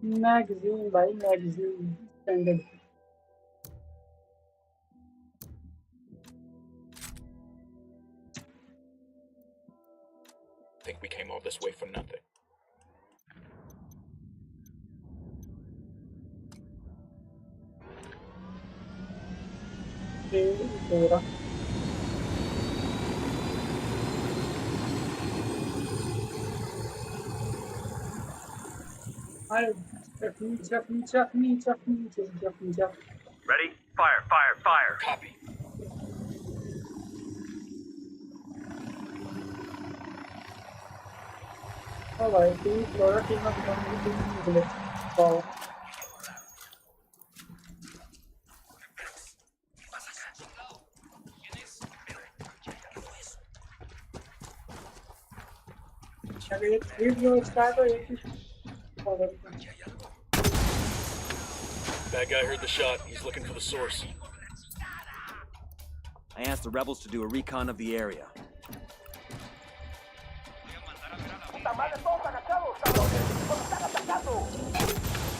मैगजीन भाई magazine standard Think we came all this way for nothing. पूरा अरे Chakhni Ready? Fire, fire, fire. Copy. ओ भाई टीम फ्लोरा टीम में टीम निकले वाओ चलिए एक जो स्टार्ट हो एक That guy heard the shot. He's looking for the source. I asked the rebels to do a recon of the area. Tamales todos agachados, cabrones. ¡Nos están atacando!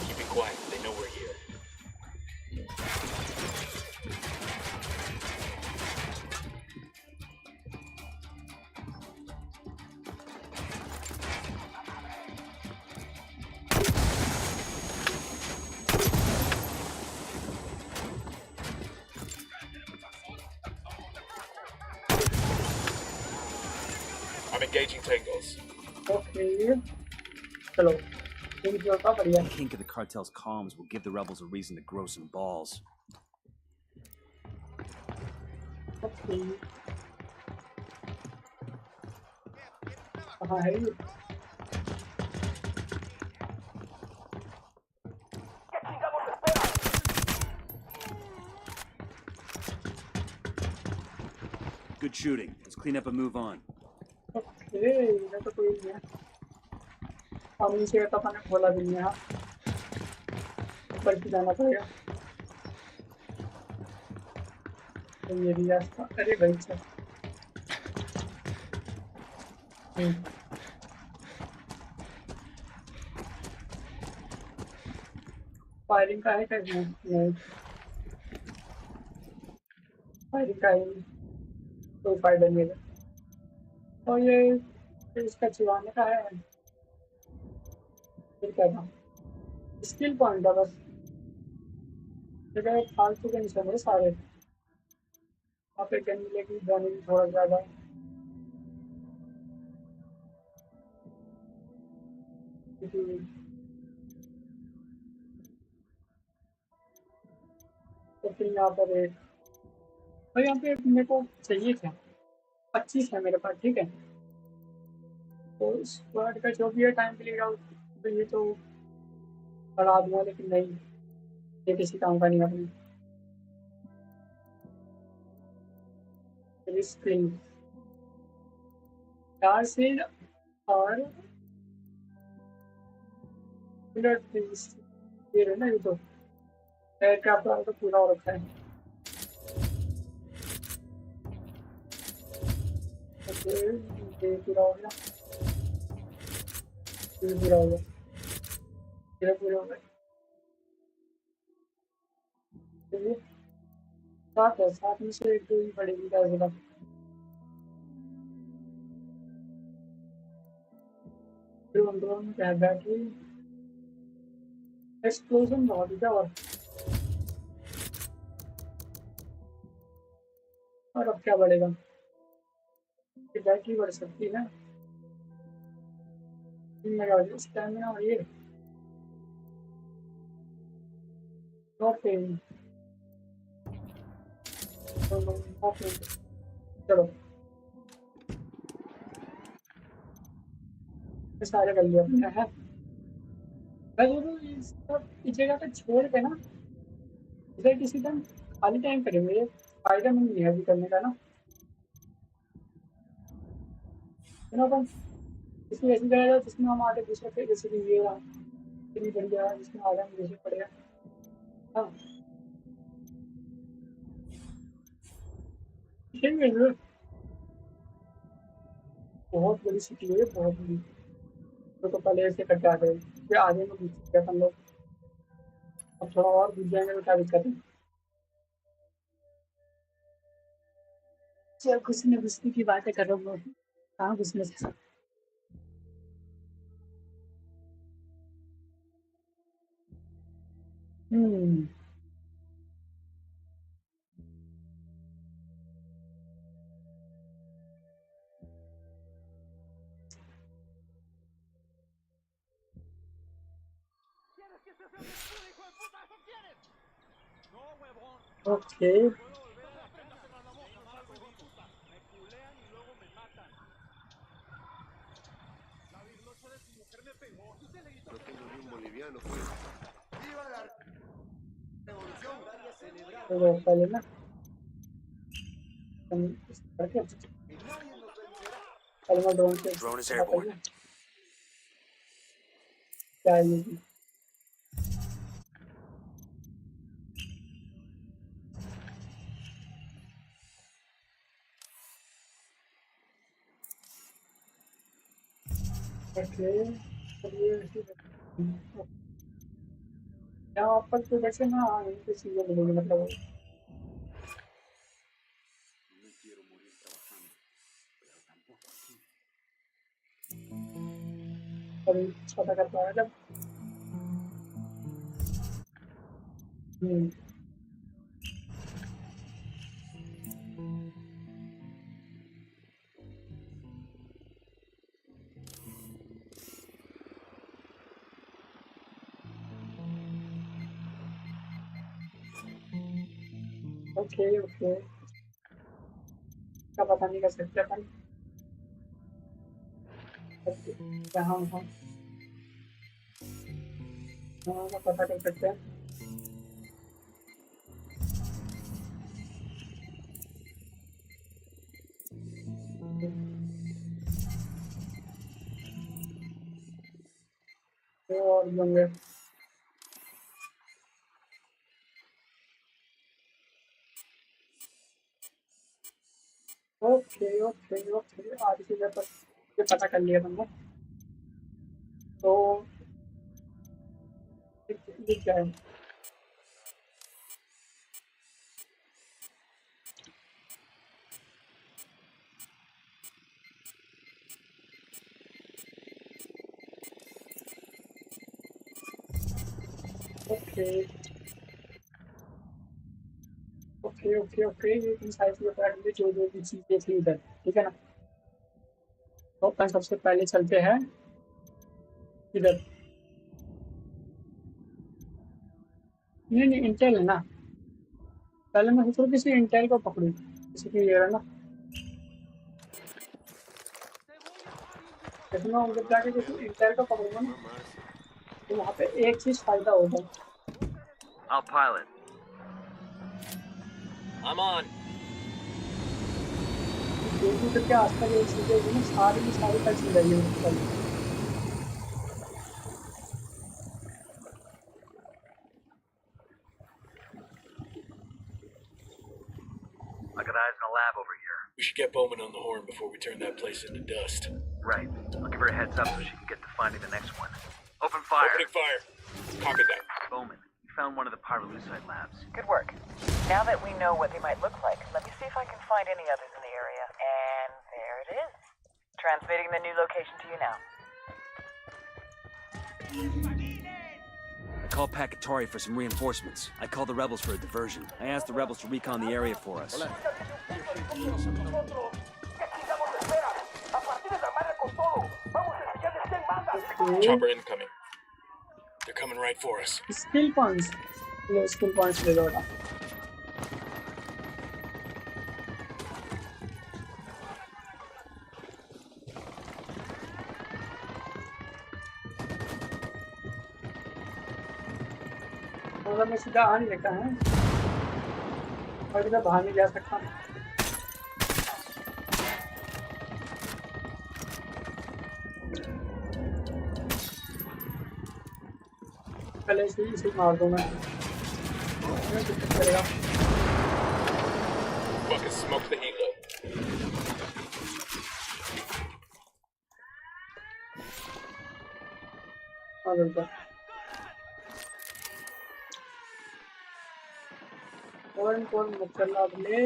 Keep it quiet. They know we're here. I'm engaging tangos. Okay चलो team जो था बढ़िया The kink of the cartel's comms will give the rebels a reason to grow some balls. Okay कहाँ है ये ¿Qué chingados esperan? Good shooting. Let's clean up and move on. Okay इधर तो कोई नहीं है और नीचे तो मैंने खोला भी नहीं है ऊपर की जाना पड़ेगा तो ये भी रास्ता अरे भाई चल फायरिंग का है कैसे नहीं फायरिंग का है कोई फायदा नहीं है और ये इसका चिवाने का है फिर क्या था स्किल पॉइंट है बस जगह फालतू के निशान है सारे वहाँ पे गन मिलेगी गन भी थोड़ा ज़्यादा तो फिर यहाँ पर एक और यहाँ पे मेरे को चाहिए क्या 25 है मेरे पास ठीक है तो स्क्वाड का जो भी है टाइम प्लेड आउट तो ये तो बढ़ा दूंगा लेकिन नहीं ये किसी काम का नहीं अपने स्प्रिंग 4 से और ये है ना, ये तो एयरक्राफ्ट वाला तो पूरा हो रखा है। ओके, ये पूरा हो गया, ये पूरा हो गया, ये पूरा हो गया। चलिए, 7 है, 7 में से 2 ही पड़ेगी क्या बोला। ड्रोन में क्या है, बैटरी एक्सप्लोजन बहुत क्या। और अब क्या बढ़ेगा, बैटरी बढ़ सकती है ना, स्टैमिना और ये नो पेन, चलो सारे कर लिया अपने है। इस जगह पे छोड़ के ना इधर किसी टाइम खाली टाइम करेंगे, फायदा नहीं है अभी करने का ना। अपन किसी ऐसी जगह जिसमें हम आगे दूसरे पे जैसे कि ये इतनी बढ़िया है जिसमें आगे हम दूसरे पड़ेगा। हाँ बहुत बड़ी सिटी है, बहुत बड़ी। तो पहले ऐसे करके आ गए, फिर आगे में घुस गए अपन लोग। अब थोड़ा और घुस जाएंगे तो क्या दिक्कत है। चल घुसने घुसने की बातें कर रहा हूँ, कहाँ घुसने से। ओके तो पहले ना करके पहले मैं ड्रोन से Drone is airborne. क्या है ये। ओके यहाँ पर तो वैसे ना इनकी चीजें मिलेगी, मतलब अभी पता कर पाया जब। ओके ओके, क्या पता नहीं कर सकते अपन। यहाँ हाँ हाँ पता कर सकते हैं। और होंगे ओके ओके ओके, आज की जगह पर ये पता कर लिया तुमने तो ये क्या है। ओके ओके ओके ओके, ये इन सारी चीज़ों पर जो जो भी चीज़ें थी इधर, ठीक है ना। तो अपन सबसे पहले चलते हैं इधर। नहीं नहीं इंटेल है ना, पहले मैं सोच रहा हूँ किसी इंटेल को पकड़ूं, किसी की ये है ना, जैसे मैं उधर जाके किसी इंटेल को पकड़ूंगा ना तो वहाँ पे एक चीज़ फायदा होगा। I'll pilot. I'm on. Computer के आसपास एक चीजें होगी ना, सारी की सारी टच हो जाएगी मेरे को। I got eyes in a lab over here. We should get Bowman on the horn before we turn that place into dust. Right. I'll give her a heads up so she can get to finding the next one. Open fire. Opening fire. Copy that. Bowman, you found one of the pyrolusite labs. Good work. Now that we know what they might look like, let me see if I can find any others in the area. And there it is. Transmitting the new location to you now. I called Pakatori for some reinforcements. I called the rebels for a diversion. I asked the rebels to recon the area for us. Chopper incoming. They're coming right for us. Skill points. No skill points ले लो बेटा. मतलब मैं सीधा आ नहीं सकता है और इधर बाहर नहीं जा सकता. पहले इसे मार दूँ मैं कुछ करेगा. Fucking smoke the helo. कौन चला ले.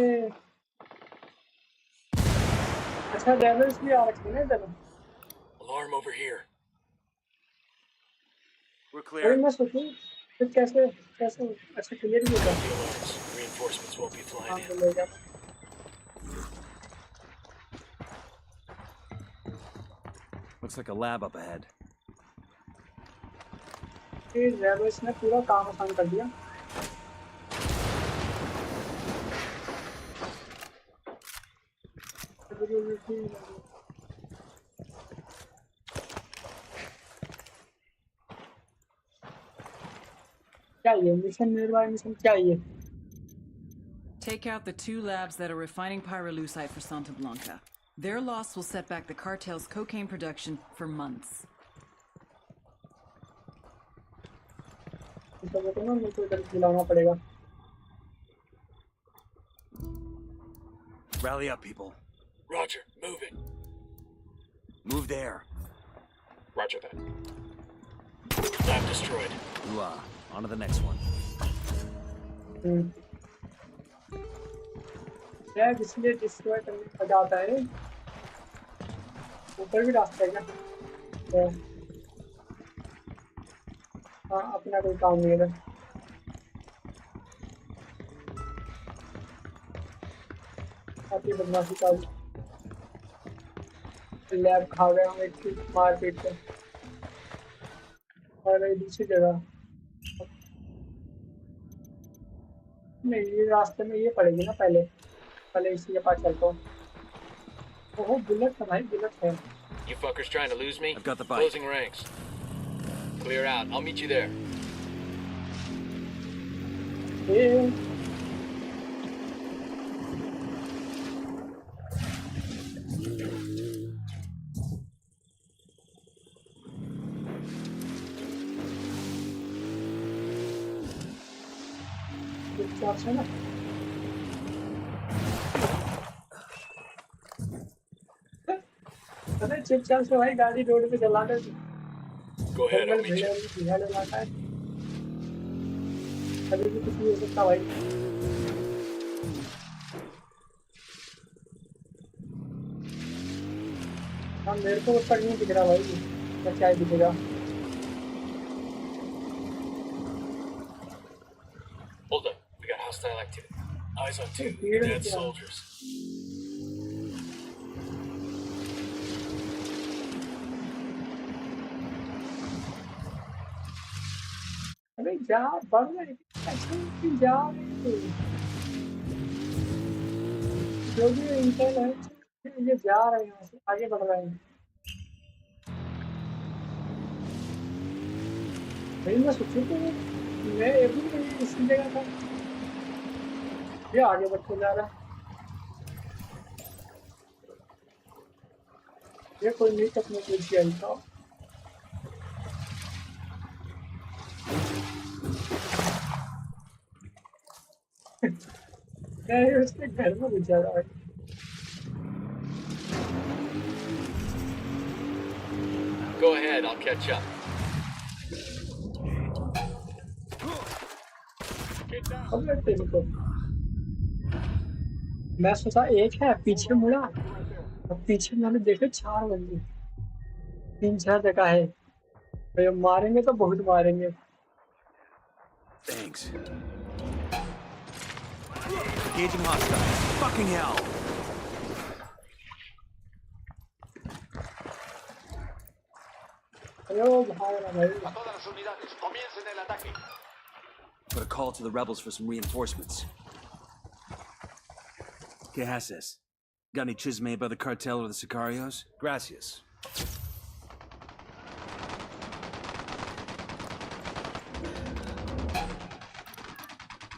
अच्छा ड्राइवर्स भी आ रखे हैं इधर. Alarm over here. We're अरे clear. मैं सोचूं फिर कैसे अच्छा क्लियर भी होगा. The alarms. Reinforcements won't be flying हाँ in. तो ले जा. Looks like a lab up ahead. ये ड्राइवर्स ने पूरा काम आसान कर दिया. क्या ये मिशन निर्वाह मिशन क्या ये? Take out the 2 labs that are refining pyrolusite for Santa Blanca. Their loss will set back the cartel's cocaine production for months. तो वो ना मेरे को इधर बुलाना पड़ेगा. Rally up, people. Roger, move it. Move there. Roger that. Lab destroyed. Ooh-ah. On to the next one. यार इसलिए डिस्ट्रॉय करने का जाता है. ऊपर भी रास्ता है क्या? हाँ अपना कोई काम नहीं है. काफी बदमाशी का लैब खा गया हूँ एक मार पीट के. और ये दूसरी जगह नहीं, ये रास्ते में ये पड़ेगी ना पहले इसी के पास चलता हूँ. ओह बुलेट है भाई, बुलेट है. You fuckers trying to lose me? I've got the bike. Closing ranks. Clear out. I'll meet you there. ये चुपचाप से ना अरे चुपचाप से भाई गाड़ी रोड पे चला दे. Go ahead, I'll meet you. Bihar इलाका है, कभी भी कुछ नहीं हो सकता भाई. हाँ मेरे को ऊपर नहीं दिख रहा भाई, मैं क्या ही दिखेगा. Hold up. We got hostile activity. Eyes on 2 Here we dead go. soldiers. अरे जा बढ़ रहे ऐसे जा रहे. जो भी इंटेल है ये जा रहे हैं यहाँ से आगे बढ़ रहे हैं. भाई मैं सोचूं तो मैं अभी नहीं इसी जगह था, ये आगे बढ़ते जा रहा है. ये कोई नहीं अपने कुछ था मैं उसके घर में घुसा रहा है Go ahead, I'll catch up. अब लगते हैं तो मैं सोचा एक है पीछे मुड़ा अब पीछे मैंने देखे 4 बंदे 3-4 जगह है तो ये मारेंगे तो बहुत मारेंगे Thanks. Engaging hostile. Fucking hell. अरे वो भाग रहा भाई Put a call to the rebels for some reinforcements. ¿Qué haces? Got any chisme about the cartel or the sicarios? Gracias.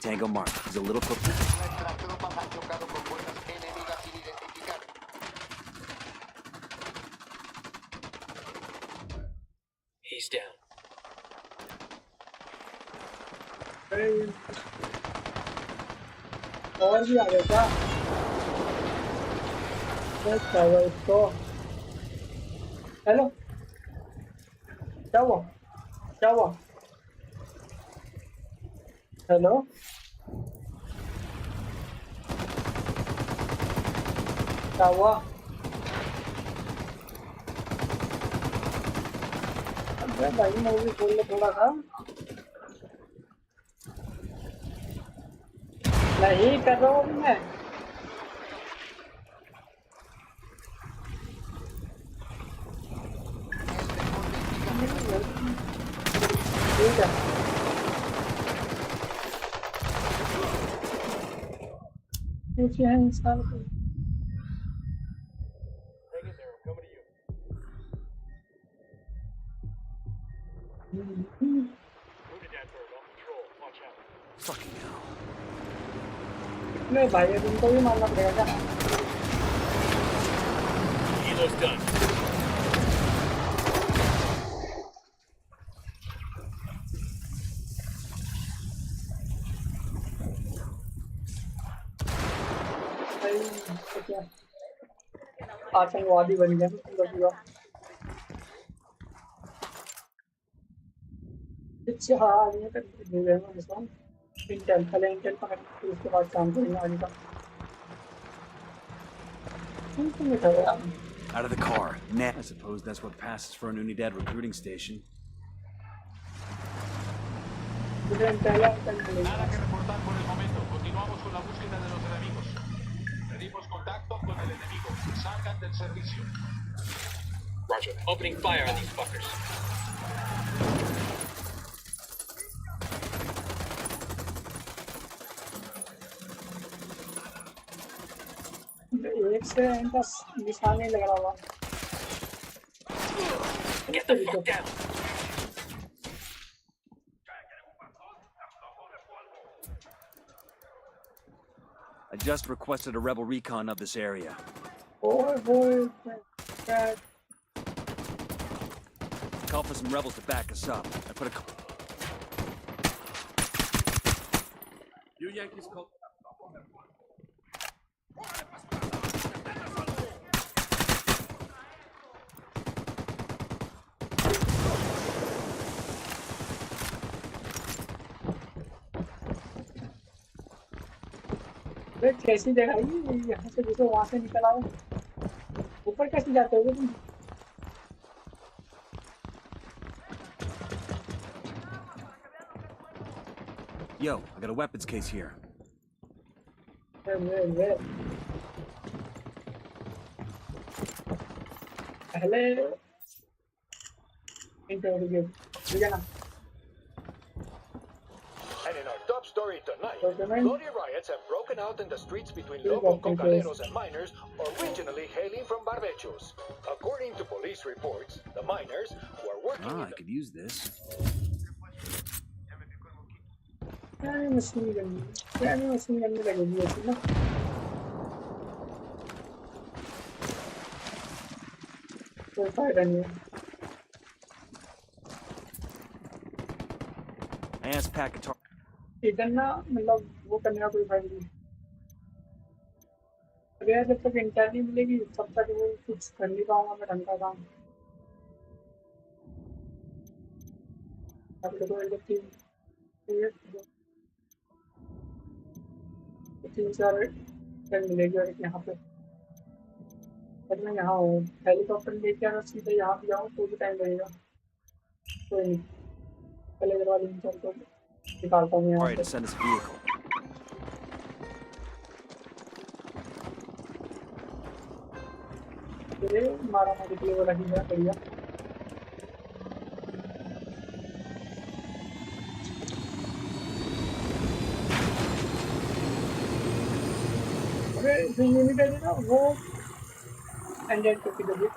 Tango Mark. He's a little cookie. He's down. और भी आ गया क्या क्या हुआ इसको हेलो क्या हुआ हेलो क्या हुआ अबे भाई मूवी खोल ले थोड़ा सा नहीं कर रहा हूँ मैं ठीक है कुछ है इंसान को Hang in there, I'm coming to you. Wounded that bird, on patrol. Watch out. Fucking hell. नहीं भाई अब इनको भी मारना पड़ेगा क्या Helo's done. भाई तो क्या आतंकवादी बन गया पूरा अच्छा हाँ ये कर दे रहे हैं मुसलमान इंटेल पहले इंटेल पकड़ फिर उसके बाद काम करेंगे आगे का Out of the car. Now. I suppose that's what passes for an Unidad recruiting station. Nada que reportar por el momento. Continuamos con la búsqueda de los enemigos. Perdimos contacto con el enemigo. Salgan del servicio. Roger. Opening fire on these fuckers. एक से इनका निशान नहीं लग रहा हुआ Get the fuck down. I just requested a rebel recon of this area. ओए Call for some rebels to back us up. I put a call. You Yankees call. कैसी जगह है यहाँ से जैसे वहां से निकल आओ ऊपर कैसे जाते हो तुम Yo, I got a weapons case here. पहले इंटरव्यू ना And in our top story tonight, bloody riots have broken out in the streets between local cocaleros and miners, originally hailing from barbechos. According to police reports, the miners, who are working Ah, in I could use this. Machine करने लगेगी ऐसी ना। 1 कोई फायदा नहीं है। I asked Pat Guitar. इधर ना मतलब वो करने का कोई फायदा नहीं। अरे यार जब तक इंटर नहीं मिलेगी तब तक वो कुछ कर नहीं पाऊंगा मैं ढंग का काम। अब देखो ये तीन चार टन मिलेगी और यहाँ पे पर मैं यहाँ हूँ हेलीकॉप्टर लेके अगर सीधे यहाँ पे जाऊँ तो भी टाइम लगेगा। कोई नहीं पहले इधर वाली इंजन को निकालता हूँ यहाँ Alright, से। send us a vehicle. ये मारा मारी के लिए वो लगी है बढ़िया। अरे जो यूनिट है ना वो एंडेड करके देंगे।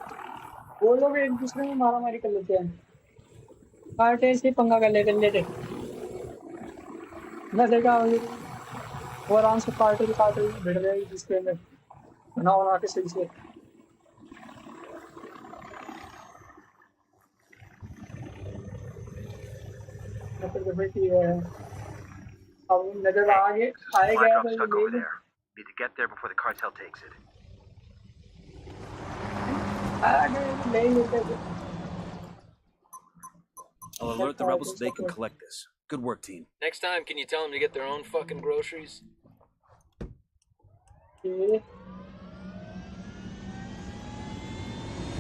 वो लोग एक दूसरे में मारा मारी कर लेते हैं। काटे से पंगा कर लेते मैं देखा वो आराम से काटे भिड़ गए जिसके अंदर बना के सही से। अब नजर आए गया तो Stuck ये over there. Need to get there before the cartel takes it. ले लेते थे। I'll alert the rebels so they can collect this. Good work, team. Next time, can you tell them to get their own fucking groceries?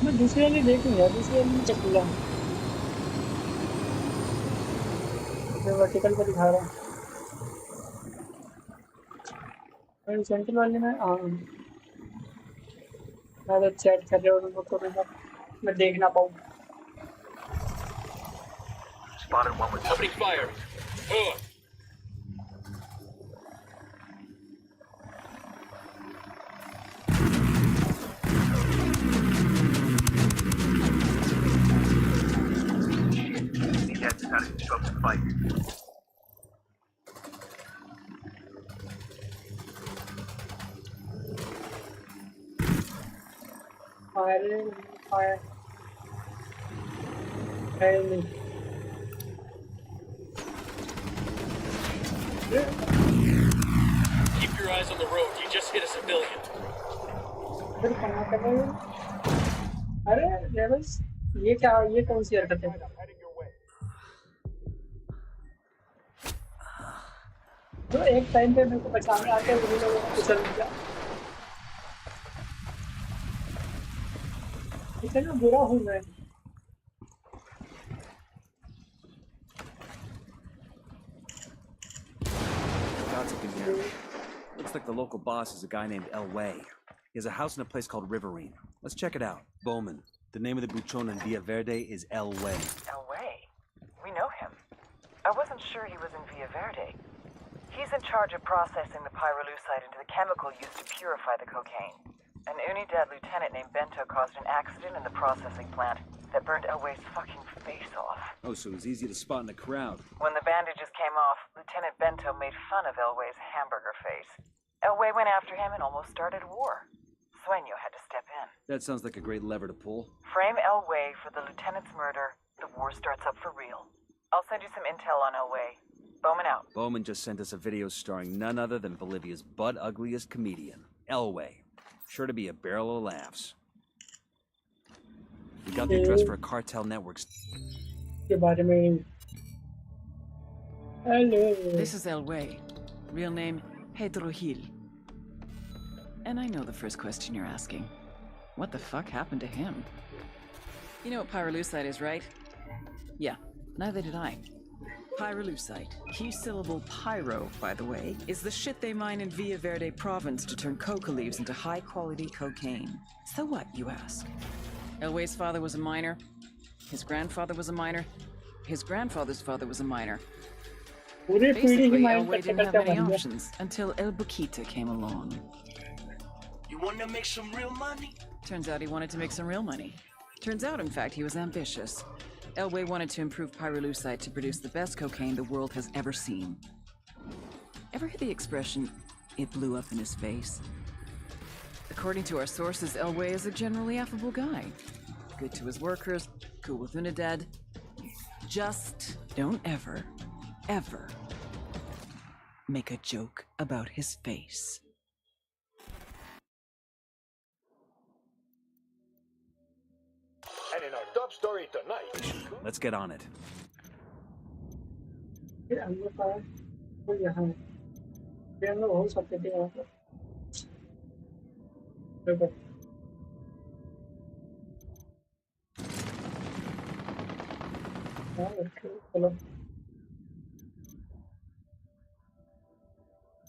मैं दूसरी वाली देखूंगा दूसरी वाली check किया मैं वर्टिकल पर दिखा रहा हूँ सेंट्रल वाले में मैं तो चैट कर रहे हो उनको तो मैं देख ना पाऊँ। Spotted one with Opening fire. These heads decided to show up to fight. Fire. Enemy. Keep your eyes on the road. You just hit a civilian. अरे लेवल्स ये क्या ये कौन सी हरकत है? तो एक टाइम पे मेरे को बचाने आते हैं उन्हीं लोगों को कुचल दिया। इतना बुरा हूँ मैं। Looks like the local boss is a guy named Elway. He has a house in a place called Riverine. Let's check it out. Bowman. The name of the buchon in Villa Verde is Elway. Elway? We know him. I wasn't sure he was in Villa Verde. He's in charge of processing the pyrolusite into the chemical used to purify the cocaine. An Unidad lieutenant named Bento caused an accident in the processing plant that burned Elway's fucking face off. Oh, so it was easy to spot in the crowd. When the bandages came off, Lieutenant Bento made fun of Elway's hamburger face. Elway went after him and almost started war. Sueño had to step in. That sounds like a great lever to pull. Frame Elway for the lieutenant's murder, the war starts up for real. I'll send you some intel on Elway. Bowman out. Bowman just sent us a video starring none other than Bolivia's butt-ugliest comedian, Elway. Sure to be a barrel of laughs. We got the address for a cartel network. Hello. This is Elway. Real name, Pedro Gil. And I know the first question you're asking. What the fuck happened to him? You know what pyrolusite is, right? Yeah, neither did I. Pyrolusite, key syllable pyro, by the way, is the shit they mine in Villa Verde province to turn coca leaves into high-quality cocaine. So what, you ask? Elway's father was a miner. His grandfather was a miner. His grandfather's father was a miner. Basically, Elway didn't have many options until El Boquita came along. You want to make some real money? Turns out he wanted to make some real money. Turns out, in fact, he was ambitious. Elway wanted to improve pyrolusite to produce the best cocaine the world has ever seen. Ever hear the expression, it blew up in his face? According to our sources, Elway is a generally affable guy. good to his workers, cool with Unidad. Just don't ever, ever make a joke about his face. And in our top story tonight, Let's get on it. हम लोग का वो यहाँ है फिर हम लोग हो सकते थे वहाँ पर देखो हाँ ओके चलो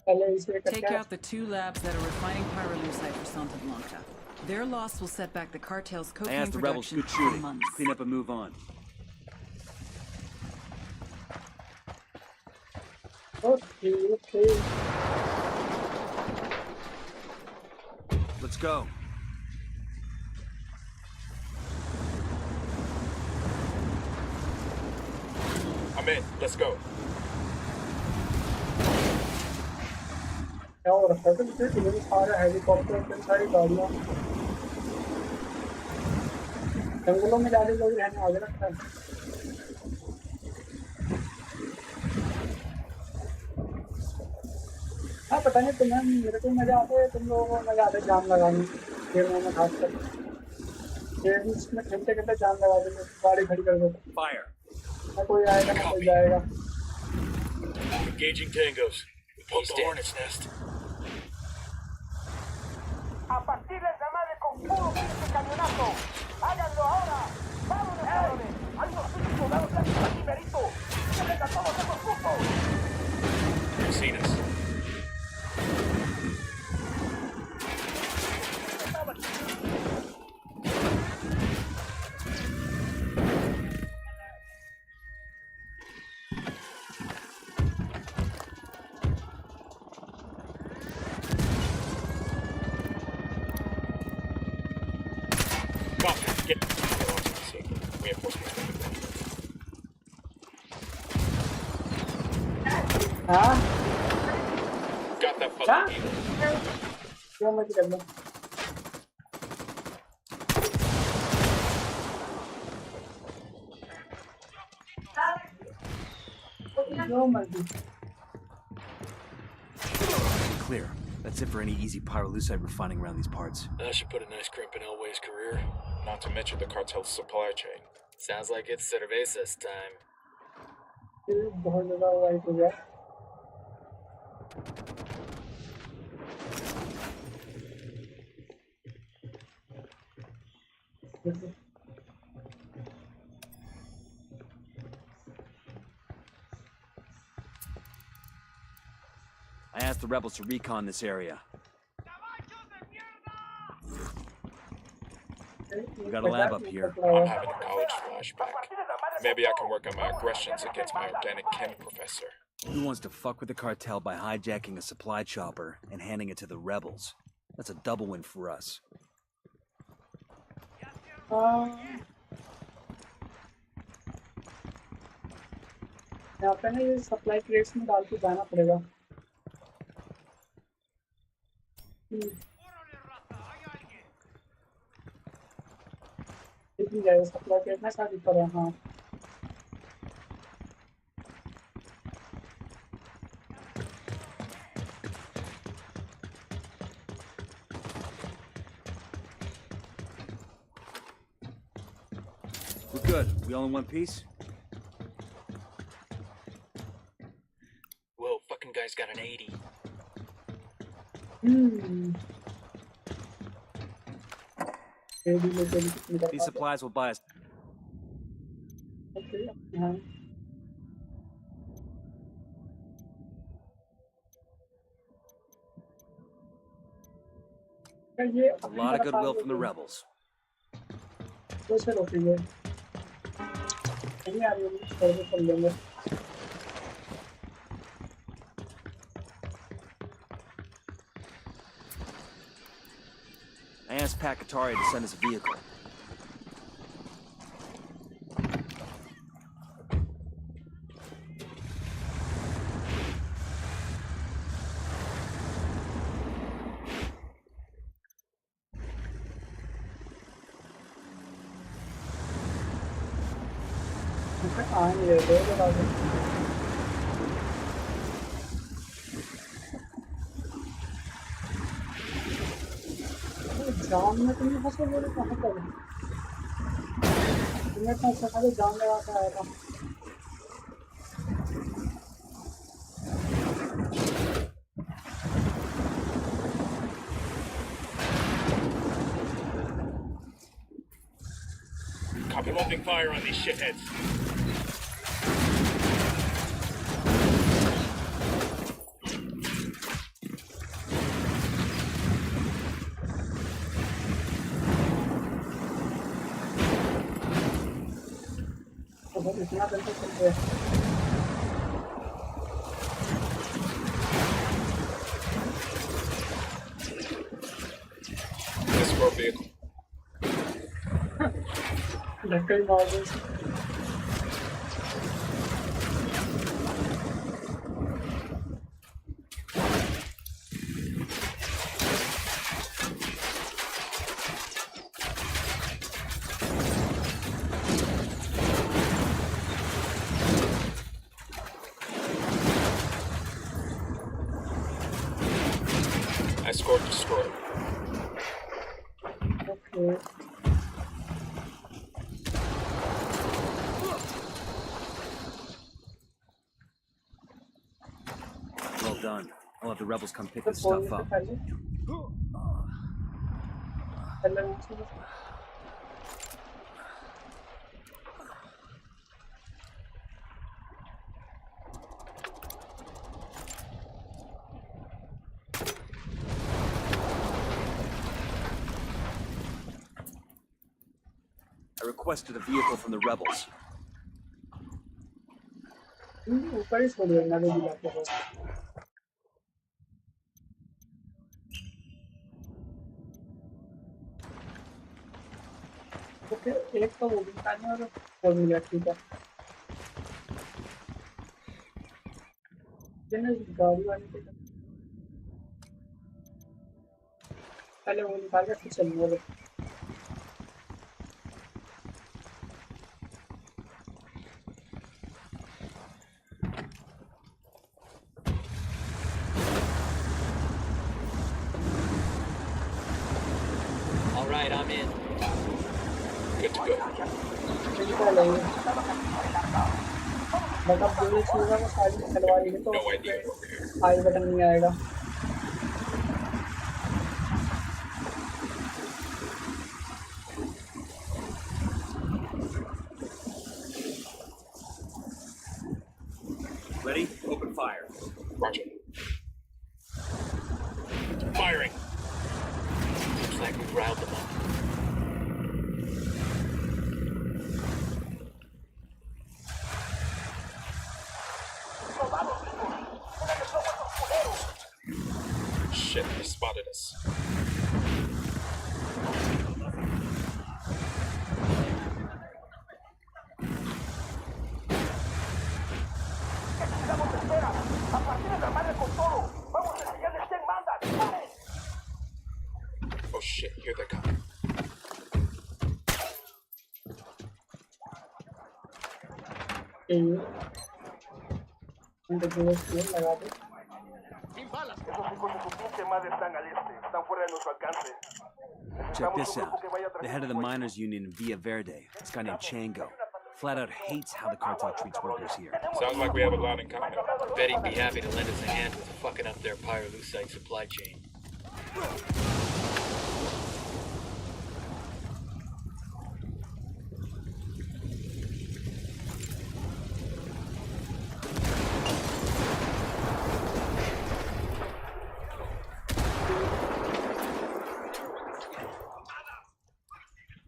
पहले इसे Take out the 2 labs that are refining pyrolusite for Santa Blanca. Their loss will set back the cartel's I cocaine asked the rebels production good for shooting. months. Clean up and move on. Okay. Let's go. I'm in. Let's go. क्या हो रखा है तो इतने सारे helicopter इतनी सारी गाड़ियाँ जंगलों में जाके लोग रहने आगे रखा है हाँ पता नहीं तुम्हें मेरे को मजा आता है तुम लोगों को मजा आता है जान लगाने गेमों में खासकर गेम्स में खेलते खेलते जान लगा देंगे गाड़ी खड़ी कर दो Fire. ना कोई आएगा ना कोई जाएगा Engaging tangos. We poked the hornet's nest. A partir del llamado con puro pinche cañonazo. Háganlo ahora. Vámonos, cabrones. Hay unos pinches soldados gratis aquí, merito. Llévense a todos esos cupos. They've seen us. Copy. Get onto the scene. Reinforcements coming. हाँ Got that क्या fucking deal. क्यों मत कर लो क्यों मत Clear. That's it for any easy pyrolusite refining around these parts. That should put a nice crimp in Elway's career. Not to mention the cartel's supply chain. Sounds like it's cervezas time. बहुत ज़्यादा white हो गया I asked the rebels to recon this area. We got a lab up here. I'm having a college flashback. Maybe I can work on my aggressions against my organic chem professor. Who wants to fuck with the cartel by hijacking a supply chopper and handing it to the rebels? That's a double win for us. यहाँ पे ना ये supply crates में डाल के जाना पड़ेगा कितनी जाएगा सप्लाई क्रेट ना शादी पर हाँ We're good. We all in one piece? Whoa, fucking guy's got an 80. These supplies will buy us. Okay, हाँ ये A lot of goodwill from the rebels. कैसे रोकेंगे नहीं आ रही है सर्वे कर लेंगे I asked Pakatari to send us a vehicle. आएंगे दो बता दो जाम में तुमने फंसे बोले कहाँ पर तुमने इतना अच्छा खाली जाम लगा के आया था Copy opening fire on these shitheads. तो इतना दिन तक चलते हैं Escort vehicle. धक्के मार दो Escort destroyed. Okay Well done. I'll have the rebels come pick तो this फोन stuff से up. पहले पहले मुझे I requested a vehicle from the rebels. ऊपर ही छोड़ देना भी दिलाते हो ओके एक तो वो भी खाने और 4 मिनट ठीक है जिन्हें गाड़ी वाले के पहले वो निकाल के फिर चलने वाले All right, I'm in. Good to go. पहले मतलब जो ये चीज़ है वो सारी चलवा ली तो No idea over here. I button नहीं आएगा Ready? Open fire. Roger. Firing. Looks like we've riled them up. Shit, they spotted us. Necesitamos espera. A partir de la madre con todo. Vamos a enseñarles quién manda. ¡Disparen! Oh shit, here they come. लगा दो Esos hijos de su pinche madre están al este. Están fuera de nuestro alcance. Check this out. The head of the miners' union in Villa Verde, this guy named Chango, flat out hates how the cartel treats workers here. Sounds like we have a lot in common. Bet he'd be happy to lend us a hand with fucking up their pyrolusite supply chain.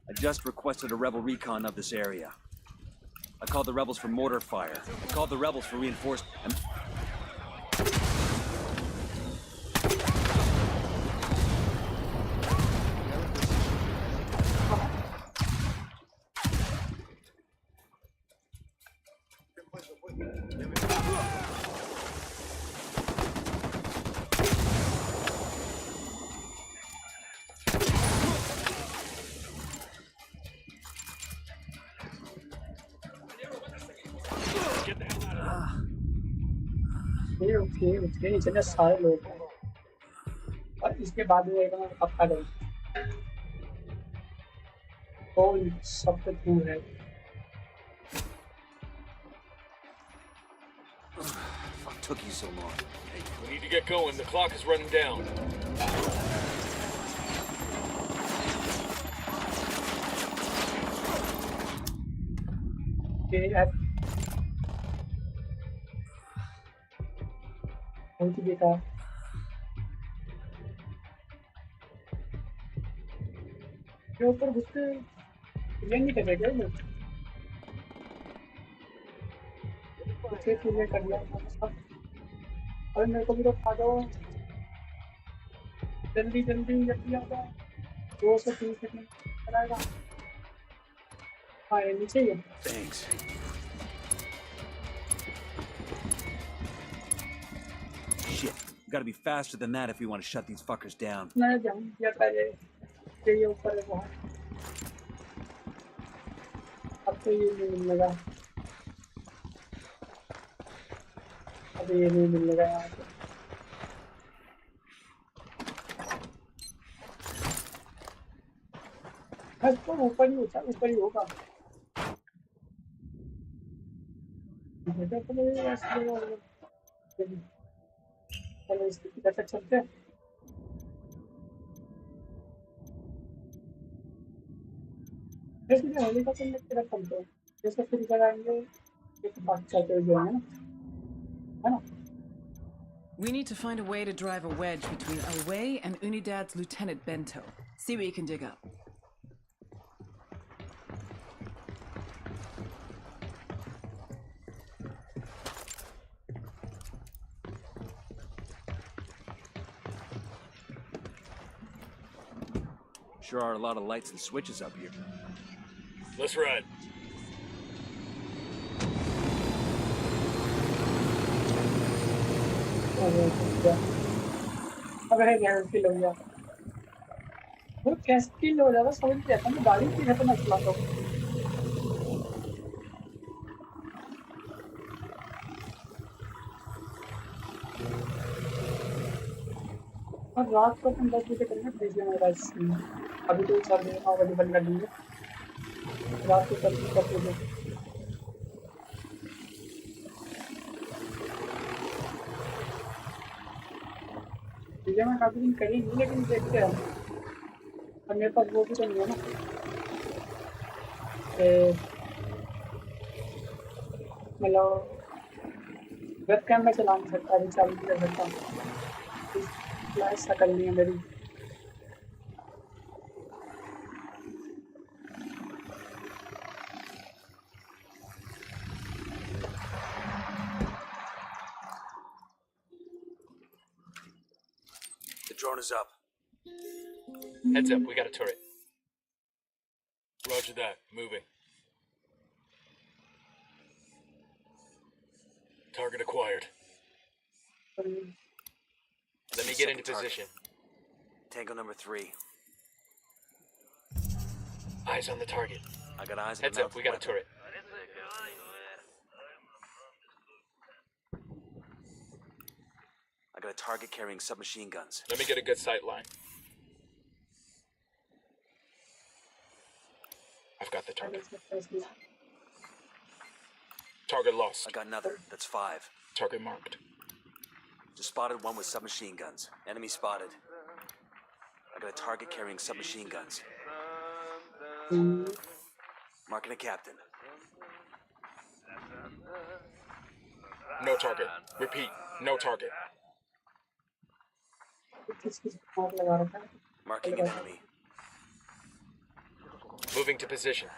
I just requested a rebel recon of this area. I called the rebels for mortar fire. I called the rebels for reinforcement. उसके नीचे में सारे लोग हैं और इसके बाद में एक पक्का डर तो सबसे दूर है। What took you so long? We need to get going. The clock is running down. बहुत ही बेकार। के ऊपर घुसते क्लियर नहीं कर रहे क्या लोग? उसे क्लियर कर लिया सब। अरे मेरे को भी तो खा दो जल्दी जल्दी जल्दी आ जाओ 2 से 3 सेकंड चलाएगा। हाँ ये नीचे ही है। Thanks. Shit, we gotta be faster than that if we want to shut these fuckers down. मैं जाऊँ या पहले ये ऊपर है वहाँ। अब तो ये नहीं मिलेगा। अब ये नहीं मिलेगा यहाँ पे। बस तो ऊपर ही होता ऊपर ही होगा। चलो इसकी तरफ चलते हैं। जैसे हेलीकॉप्टर में तरफ चलते हैं जैसे फिर कराएंगे एक बात चलते हुए है ना। We need to find a way to drive a wedge between Away and Unidad's Lieutenant Bento. See what you can dig up. Sure are a lot of lights and switches up here. Let's ride. अब है gas feel हो गया वो कैसे feel हो जाता समझ नहीं आता मैं गाड़ी की खतरनाक चलाता हूँ। और रात को अपन 10 बजे करेंगे प्लीज मेरा अभी तो 4 बजे 9 बजे बंद कर देंगे रात को कर देंगे। चीजें मैं काफी दिन करी नहीं लेकिन देखते हैं और मेरे पास वो भी तो नहीं है ना मतलब वेबकैम में चला नहीं सकता अभी चालू नहीं कर सकता ऐसा करनी है मेरी। The drone is up. Heads up, we got a turret. Roger that. Moving. Target acquired. Let me get into position. Tango number 3. Eyes on the target. I got eyes on Heads up, we got a turret. I got a target carrying submachine guns. Let me get a good sight line. I've got the target. Target lost. I got another. That's 5. Target marked. Just spotted one with submachine guns. Enemy spotted. I got a target carrying submachine guns. Marking a captain. No target. Repeat, no target. Marking an enemy. Moving to position.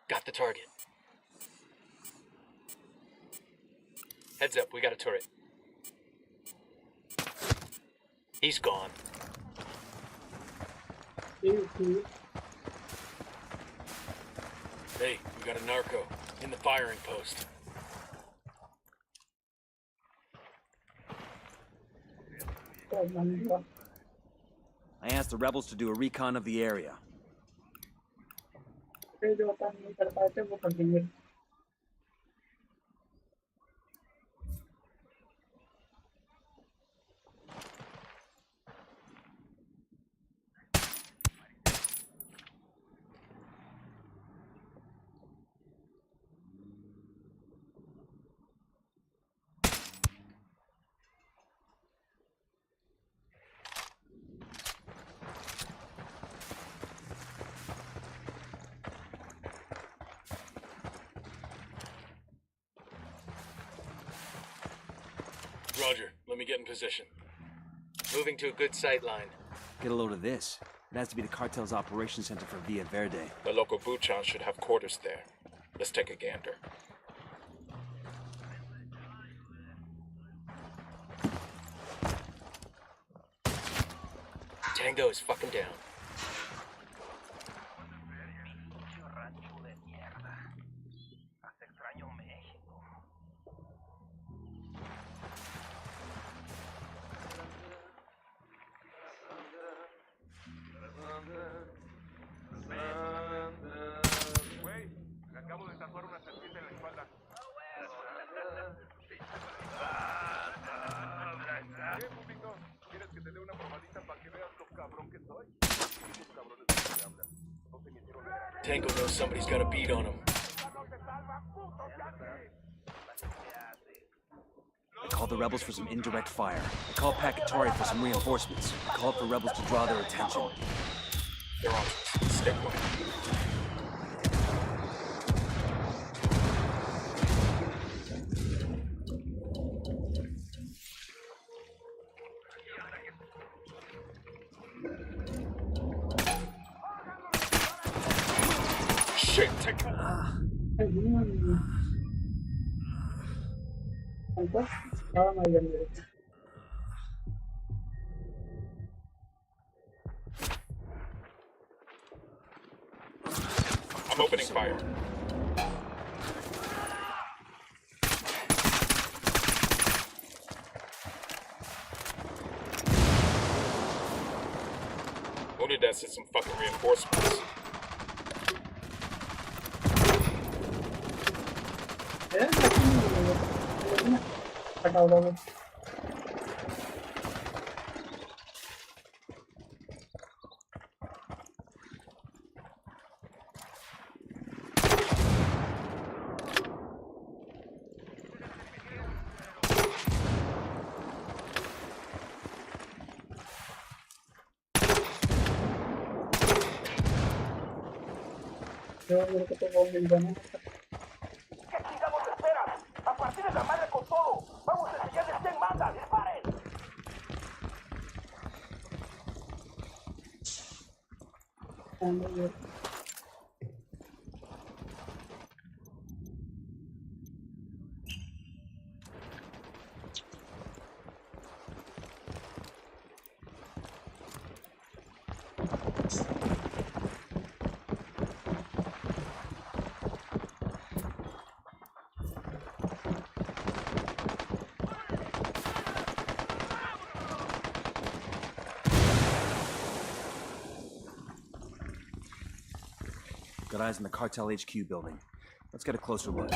Got the target. Heads up, we got a turret. He's gone. Hey, Hey, we got a narco in the firing post. I asked the rebels to do a recon of the area. Roger. Let me get in position. Moving to a good sight line. Get a load of this. It has to be the cartel's operation center for Villa Verde. The local Buchan should have quarters there. Let's take a gander. Tango is fucking down. Tango knows somebody's got a beat on him. I called the rebels for some indirect fire. I called Pacatoria for some reinforcements. I called for rebels to draw their attention. They're on. Stay quiet. Shit, take it. I'm opening fire. Only that said some fucking reinforcements. मेरे को तो बहुत मिल जाना ¿Qué chingados esperas? ¡A partir de la madre con todo! ¡Vamos a enseñarles quién manda! ¡Disparen! Got eyes on the cartel HQ building. Let's get a closer look.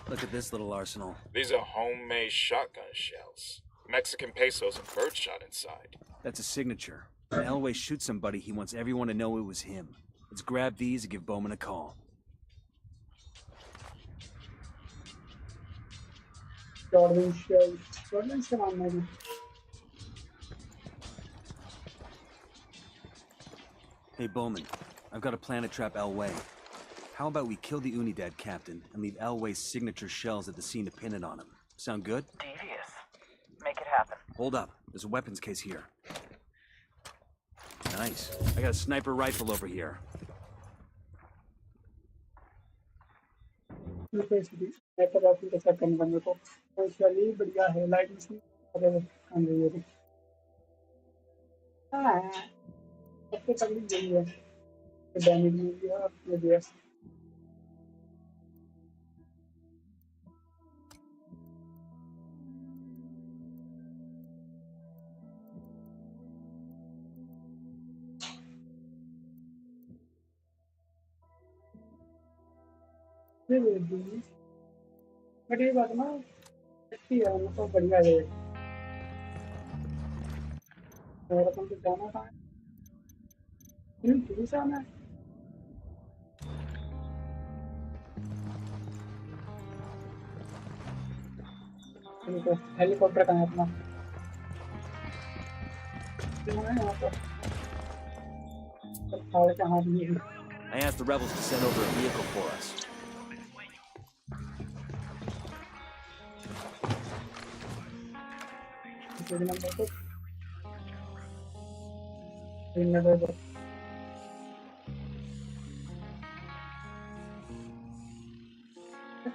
Look at this little arsenal. These are homemade shotgun shells. Mexican pesos and birdshot inside. That's a signature. When Elway shoots somebody, he wants everyone to know it was him. Let's grab these and give Bowman a call. Hey Bowman, I've got a plan to trap Elway. How about we kill the Unidad captain and leave Elway's signature shells at the scene to pin it on him? Sound good? Devious. Make it happen. Hold up. There's a weapons case here. Nice. I got a sniper rifle over here. But ये बात ना अच्छी है मतलब बढ़िया है और अपन को जाना कहाँ है पुलिस आना है हेलीकॉप्टर कहाँ है अपना I asked the rebels to send over a vehicle for us.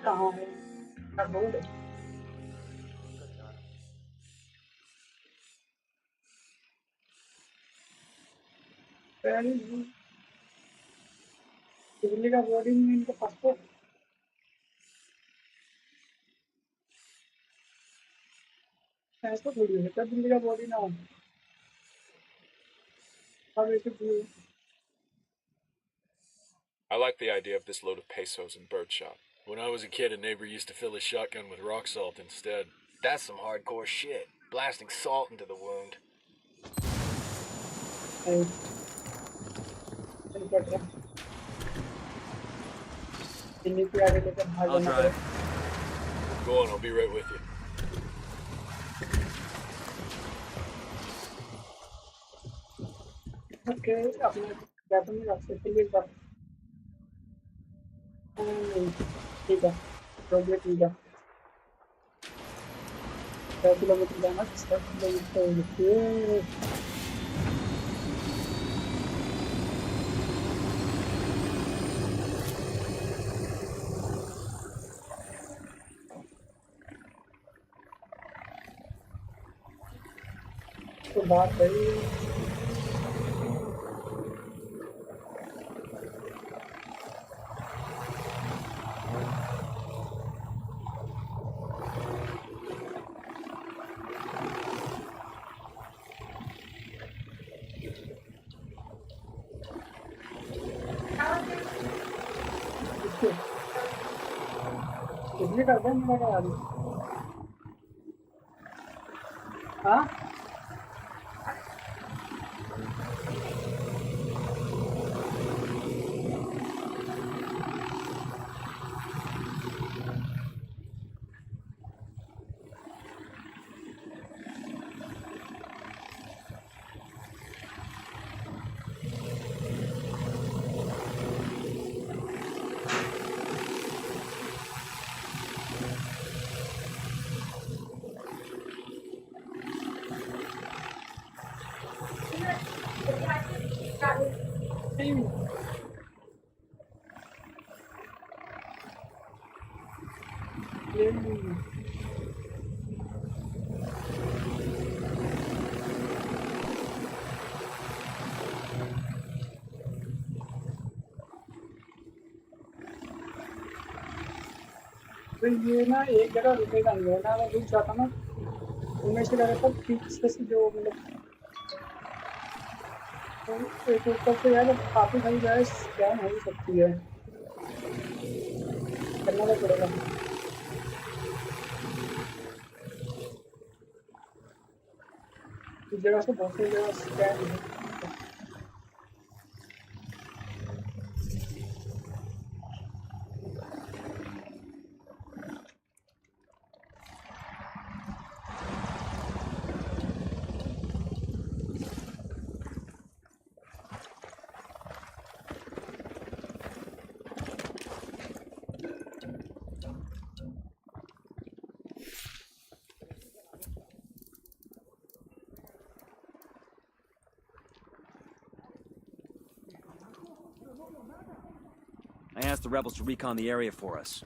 कहाँ है ना बोल दिल्ली का बॉडी में इनके पासपोर्ट ऐसा थोड़ी है क्या दिल्ली का बॉडी ना हो अब ऐसे I like the idea of this load of pesos and birdshot. When I was a kid, a neighbor used to fill his shotgun with rock salt instead. That's some hardcore shit. Blasting salt into the wound. I'll drive. Go on, I'll be right with you. Okay, अपने weapon में रख सकते हैं बस ठीक है तो ये ठीक है 10 किलोमीटर जाना 10 किलोमीटर तो बात है कितने करते हैं मेरा यार हाँ तो ये ना एक जगह रुकेगा नहीं है ना मैं रुक जाता ना उनमें से लगा था ठीक से जो मतलब एक ऊपर से यार काफी सारी जगह स्कैन हो सकती है करना तो पड़ेगा इस जगह से बहुत सी जगह स्कैन है I asked the rebels to recon the area for us.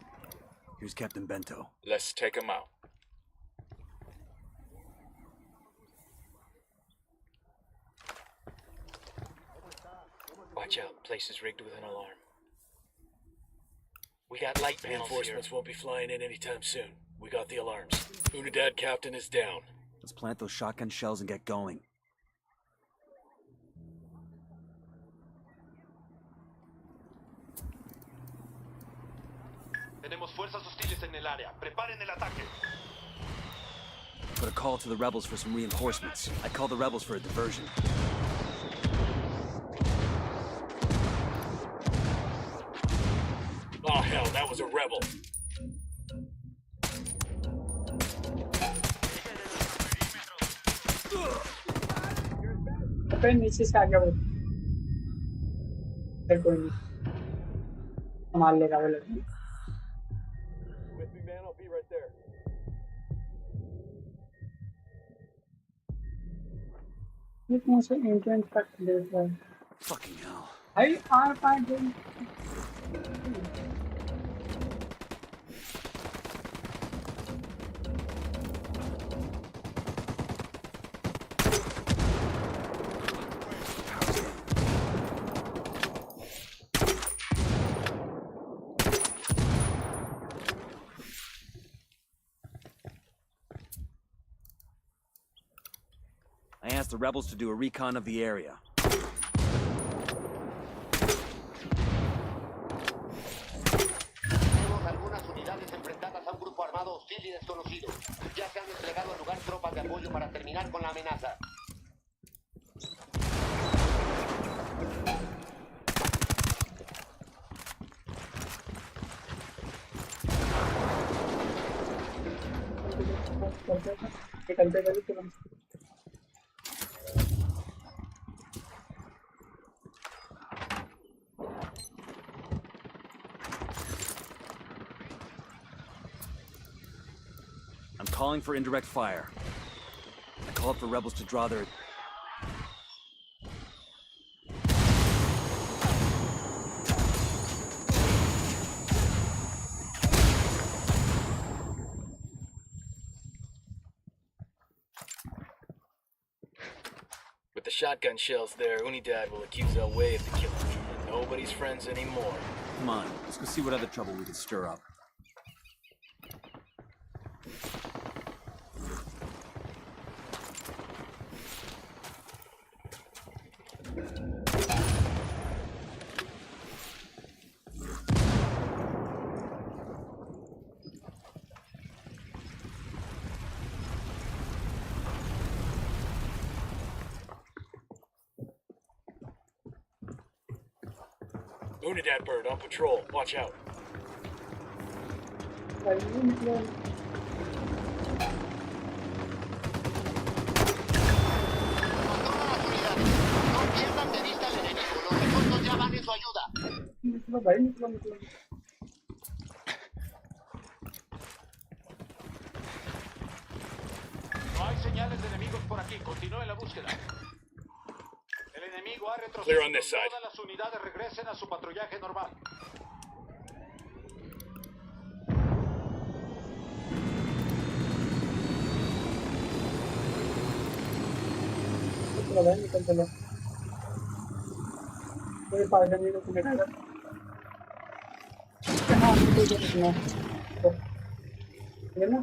Here's Captain Bento. Let's take him out. Watch out, place is rigged with an alarm. We got light panels here. Reinforcements won't be flying in anytime soon. We got the alarms. Unidad captain is down. Let's plant those shotgun shells and get going. Tenemos fuerzas hostiles en el área. Preparen el ataque. Put a call to the rebels for some reinforcements. I called the rebels for a diversion. Oh hell, that was a rebel. पे नीचे से आ गया वो। कोई नहीं, संभाल लेगा वो लड़की। ये कौन सा इंटेंट तक ले रहा है? Fucking hell. भाई आर पार गेम। I asked the rebels to do a recon of the area. Tenemos algunas unidades enfrentadas a un grupo armado hostil y desconocido. Ya se han desplegado al lugar tropas de apoyo para terminar con la amenaza. I'm calling for indirect fire. I call up for rebels to draw their... With the shotgun shells there, Unidad will accuse El Way of the killing. And nobody's friends anymore. Come on, let's go see what other trouble we can stir up. Unidad bird on patrol. Watch out. No pierdan de vista al enemigo. Los refuerzos ya van en su ayuda. No hay señales de enemigos por aquí. Continúe la búsqueda. El enemigo ha retrocedido. Clear on this side. Todas las unidades regresen a su patrullaje normal. कोई फायदा नहीं रुकने का। हाँ कोई रुकना है ना।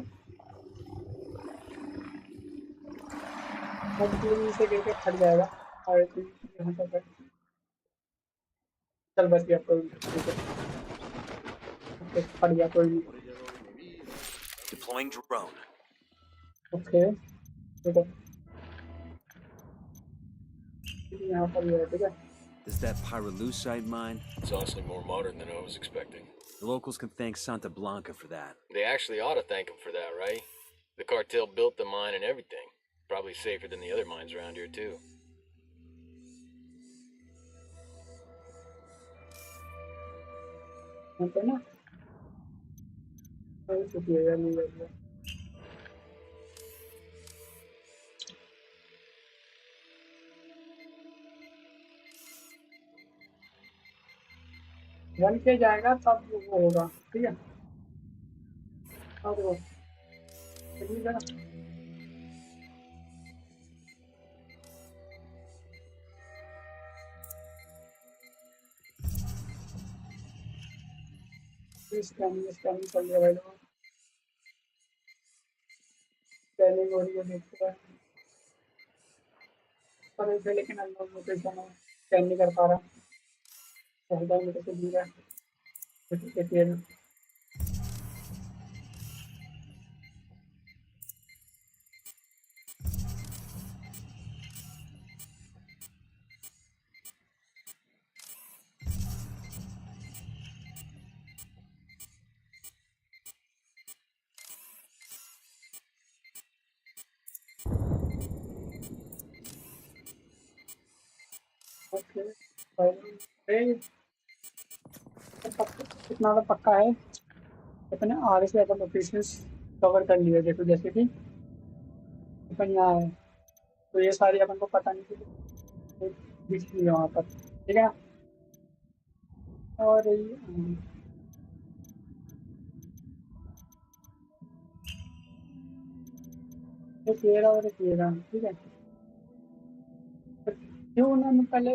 हम से गिर के फट जाएगा और यहाँ तक चल बच गया कोई फट गया कोई। Deploying drone. ओके ठीक है यहाँ पर ये ठीक है। Is that pyrolusite mine? It's honestly more modern than I was expecting. The locals can thank Santa Blanca for that. They actually ought to thank him for that, right? The cartel built the mine and everything. Probably safer than the other mines around here, too. Okay, na? Ay, supiera ni verdad. Run के जाएगा तब वो होगा ठीक है। अब वो ठीक है स्कैनिंग कर लिया भाई लोग। स्कैनिंग हो रही है देखते हैं पर इसे लेकिन हम लोग लोकेशन स्कैन नहीं कर पा रहा। 10 मीटर से दूर है फिर ओके इतना तो पक्का है अपने आगे से ज़्यादा लोकेशंस कवर कर लिए देखो जैसे कि अपन यहाँ है तो ये सारी अपन को पता नहीं थी दिख रही है वहाँ पर ठीक है और एक ये रहा और एक ये रहा ठीक है तो क्यों ना मैं पहले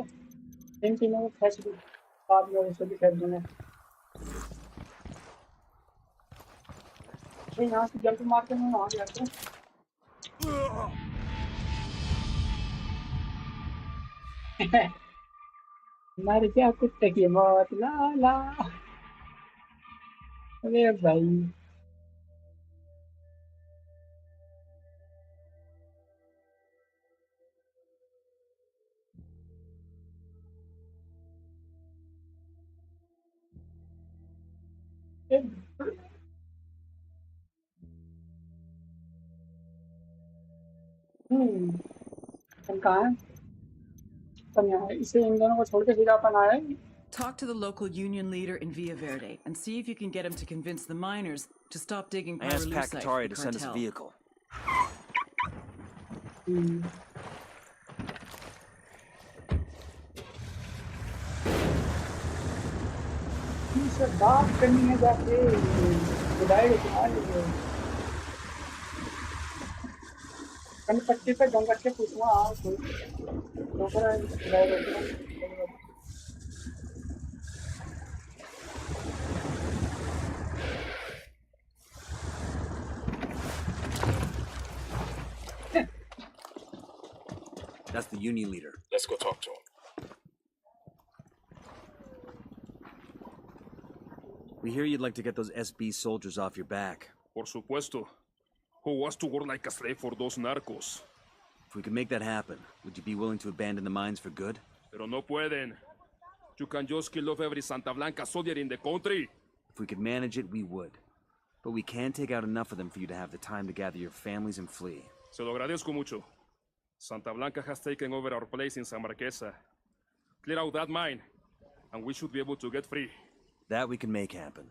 इन तीनों को खींच दूँ बाद में उसे भी खींच दूँगा यहाँ से जल्दी मार के मैं वहाँ जाता हूँ मर गया कुत्ते की मौत ला ला अरे भाई हम कहाँ हैं अपन यहाँ इसे इन दोनों को छोड़ के सीधा अपन आए Talk to the local union leader in Villa Verde and see if you can get him to convince the miners to stop digging I asked Pat pyrolusite for Katari the to send us a cartel. vehicle. इनसे बात करनी है जाके बुलाए तुम्हारे कल पट्टी पे गंगा के पूछना हाँ कोई नौकरा बुलाए That's the union leader. Let's go talk to him. We hear you'd like to get those SB soldiers off your back. Por supuesto. Who wants to work like a slave for those narcos? If we could make that happen, would you be willing to abandon the mines for good? Pero no pueden. You can just kill off every Santa Blanca soldier in the country. If we could manage it, we would. But we can take out enough of them for you to have the time to gather your families and flee. Se lo agradezco mucho. Santa Blanca has taken over our place in San Marquesa. Clear out that mine, and we should be able to get free. That we can make happen.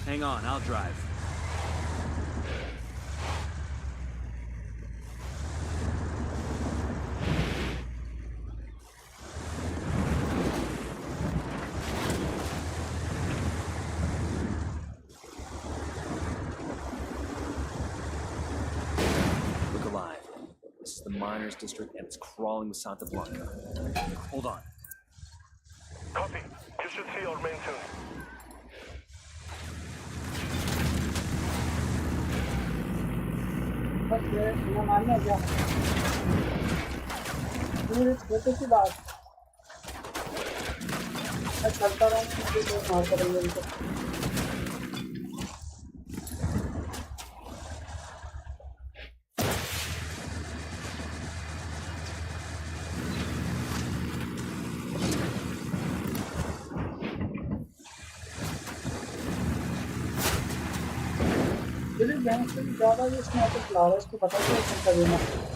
Hang on, I'll drive. Look alive. This is the miners' district and it's crawling with Santa Blanca. Hold on. Copy. You should see our main soon. छोटी सी बात मैं चलता रहूँ मार करेंगे उनको ज़्यादा भी स्नैपर चला रहा है इसको पता नहीं चलता देना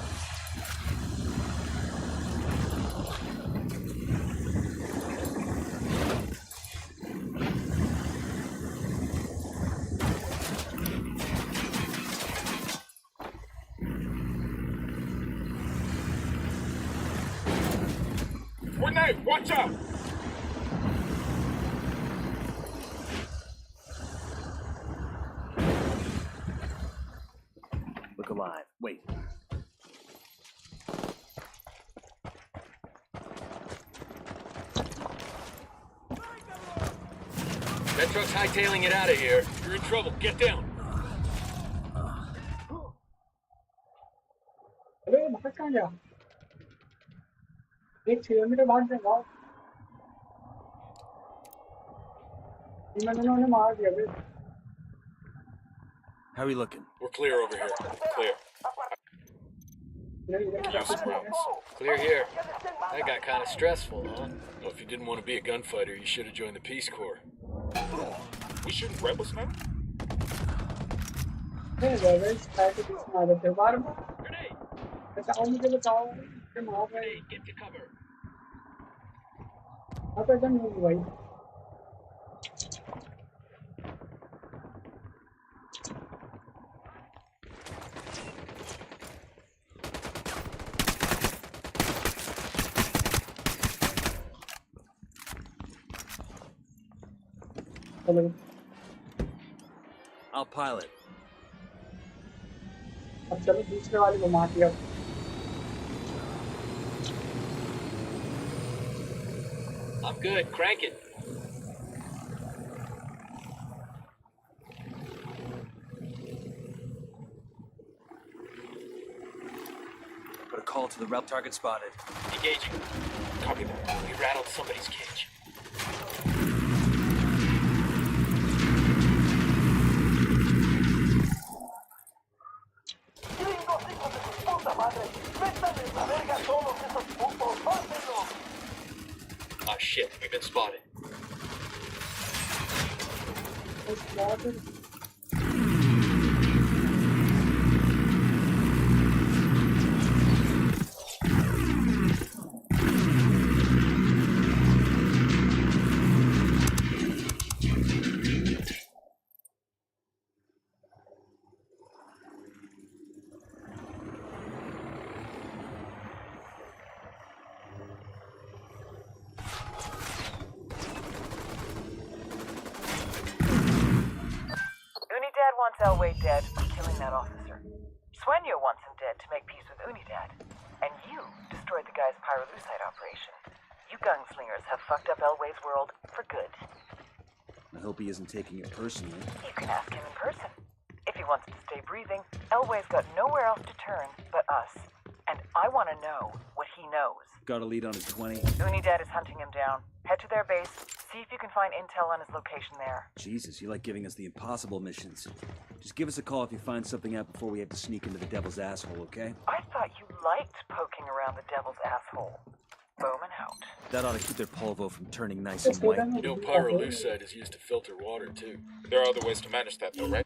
Grenade! Watch out! Look alive. Wait. That truck's hightailing it out of here. You're in trouble. Get down. अरे भाग कहाँ गया 1 किलोमीटर भाग जाएगा इन्होंने मार दिया बे How are we looking? We're clear over here. Clear. Use rounds. Clear here. That got kind of stressful, huh? Well, if you didn't want to be a gunfighter, you should have joined the Peace Corps. We shooting rebels now? Hey, rebels try to be smarter. Grenade! बताओ कि वहाँ पे Get to cover. एकदम नहीं हुआ भाई I'll pilot. अब चलो दूसरे वाले को मार दिया I'm good. Crank it. Put a call to the rep target spotted. Engaging. Copy that. We rattled somebody's cage. Ah, shit. We've been spotted. Unidad wants Elway dead for killing that officer. Sueño wants him dead to make peace with Unidad. And you destroyed the guy's pyrolusite operation. You gunslingers have fucked up Elway's world for good. I hope he isn't taking it personally. You can ask him in person. If he wants to stay breathing, Elway's got nowhere else to turn but us. And I want to know what he knows. Got a lead on his 20. Unidad is hunting him down. Head to their base, see if you can find intel on his location there. Jesus, you like giving us the impossible missions. Just give us a call if you find something out before we have to sneak into the devil's asshole, okay? I thought you liked poking around the devil's asshole. Bowman out. That ought to keep their polvo from turning nice and white. You know, pyrolusite is used to filter water, too. There are other ways to manage that, though, right?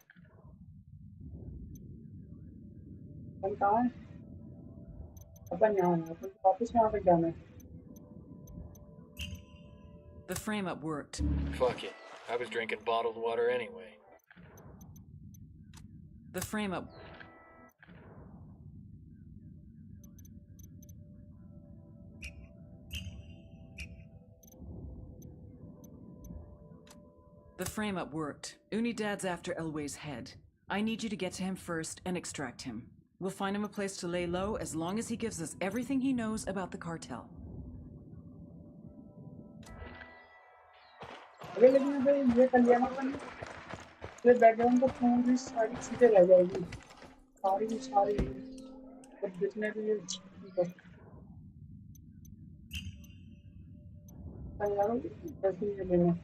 The frame-up worked. Fuck it. I was drinking bottled water anyway. The frame-up... The frame-up worked. Unidad's after Elway's head. I need you to get to him first and extract him. We'll find him a place to lay low as long as he gives us everything he knows about the cartel. Background को पूरी सारी चीजें रह जाएगी सारी जितने भी लेना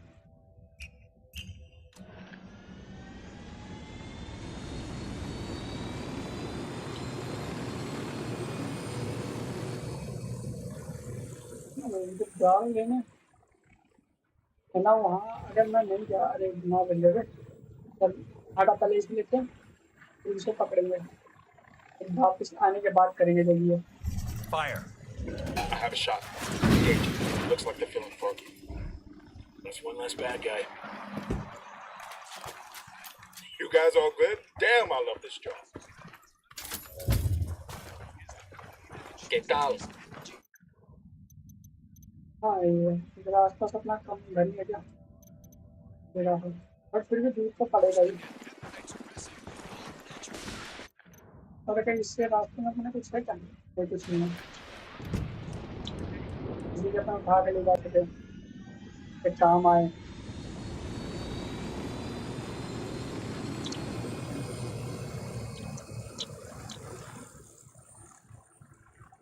जाओ लेने ना वहाँ अगर मैं नहीं जा अरे ना बन जाएगा तब आटा पहले इसमें लेते हैं फिर इसको पकड़ेंगे फिर वापस आने के बाद करेंगे जब ये Fire. I have a shot. Engage. Looks like they're feeling foggy. That's one less bad guy. You guys all good? Damn, I love this job. ¿Qué tal? हाँ ये इधर आसपास अपना कम घर ही है क्या मेरा है बट फिर भी दूर तो पड़ेगा ही और अगर इससे रास्ते में मैंने कुछ है क्या कोई कुछ नहीं है इसलिए अपना उठा के ले जा सके एक काम आए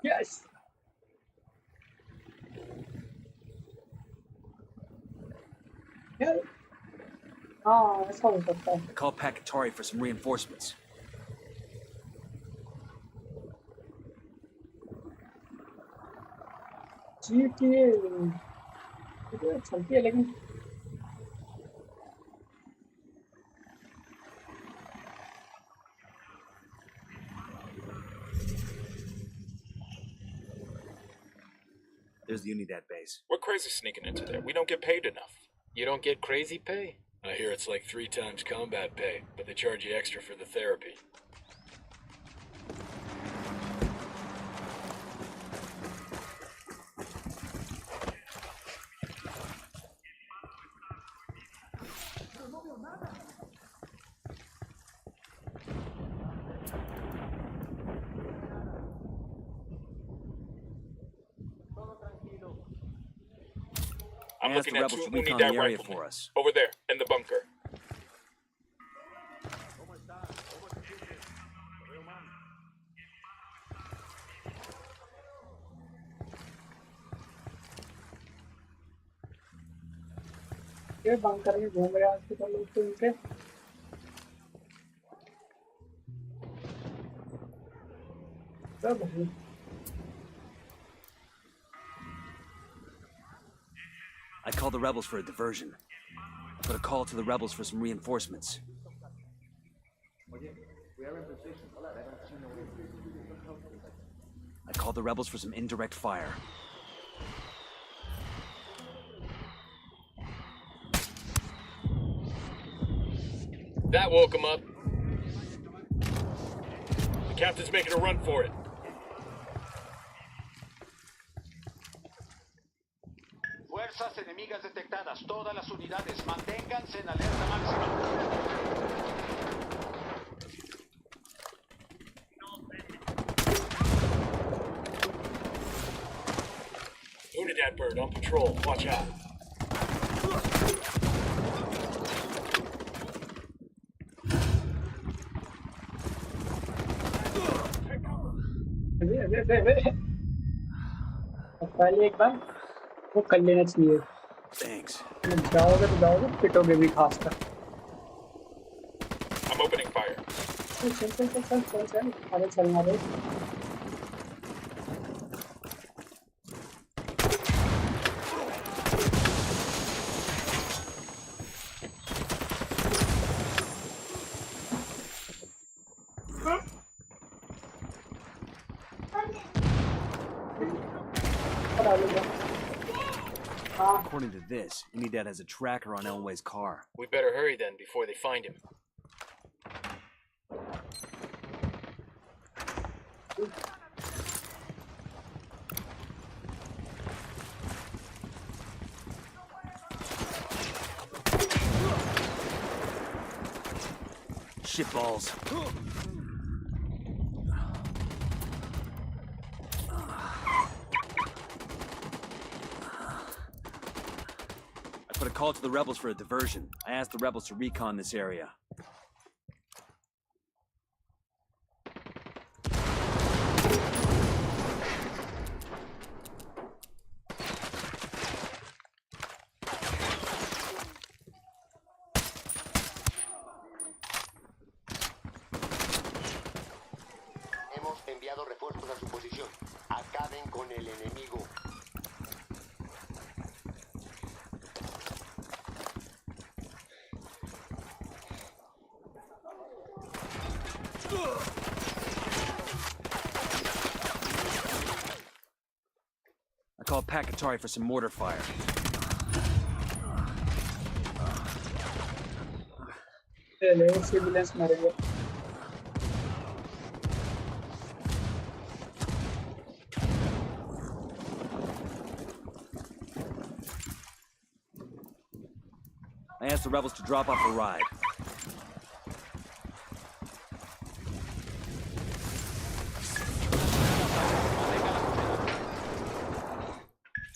यस हाँ ऐसा हो सकता है Call Pacatari for some reinforcements. GTA चलती है लेकिन There's the Unidad base. We're crazy sneaking into there. We don't get paid enough. You don't get crazy pay? I hear it's like 3 times combat pay, but they charge you extra for the therapy. I'm looking the at rebels 2 to recon Unidad the area riflemen. for us. Over there, in the bunker. ये bunker में घूम रहे आज के तो लोग तो इनके सब है I called the rebels for a diversion. Put a call to the rebels for some reinforcements. I called the rebels for some indirect fire. That woke him up. The captain's making a run for it. Fuerzas enemigas detectadas. Todas las unidades, manténganse en alerta máxima. Unidad bird on patrol. Watch out. अबे पहले एक बार वो कर लेना चाहिए Thanks. जाओगे तो जाओगे पिटोगे भी खासकर I'm opening fire. चल चल चल चल चल चल चल अरे चलना रे According to this, Unidad has a tracker on Elway's car. We better hurry then before they find him. Shitballs. I put a call to the rebels for a diversion. I asked the rebels to recon this area. Hemos enviado refuerzos a su posición. Acaben con el enemigo. I called Pakatari for some mortar fire. Civilians मरेंगे I asked the rebels to drop off a ride.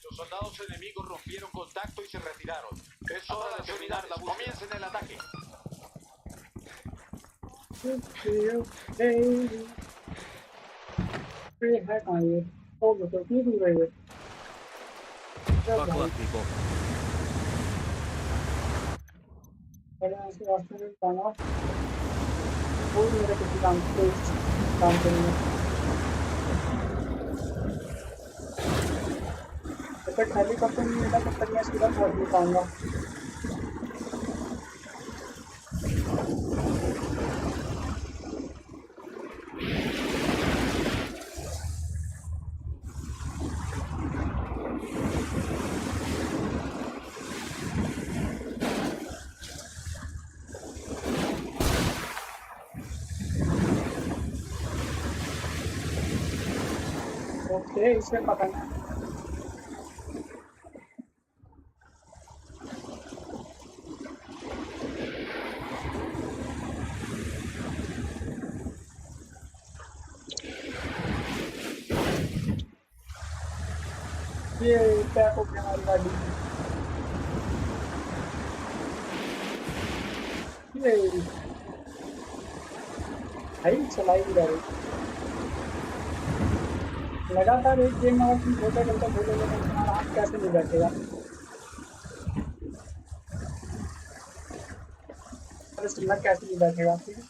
Los soldados enemigos rompieron contacto y se retiraron. Es hora de terminar la búsqueda. Comiencen el ataque. Buckle up, people. जब तक helicopter नहीं मिला तब तक मैं सीधा पहुंच नहीं पाऊंगा। ओके, इसमें पकड़ना है। ये क्या हो गया हमारी गाड़ी में? ये भाई चलाई भी जा रही लगातार एक गेम में, अगर तुम छोटे चलते बोलोगे तो तुम्हारा हाथ कैसे नहीं बैठेगा? अरे सिल्वर कैसे नहीं बैठेगा? ठीक है,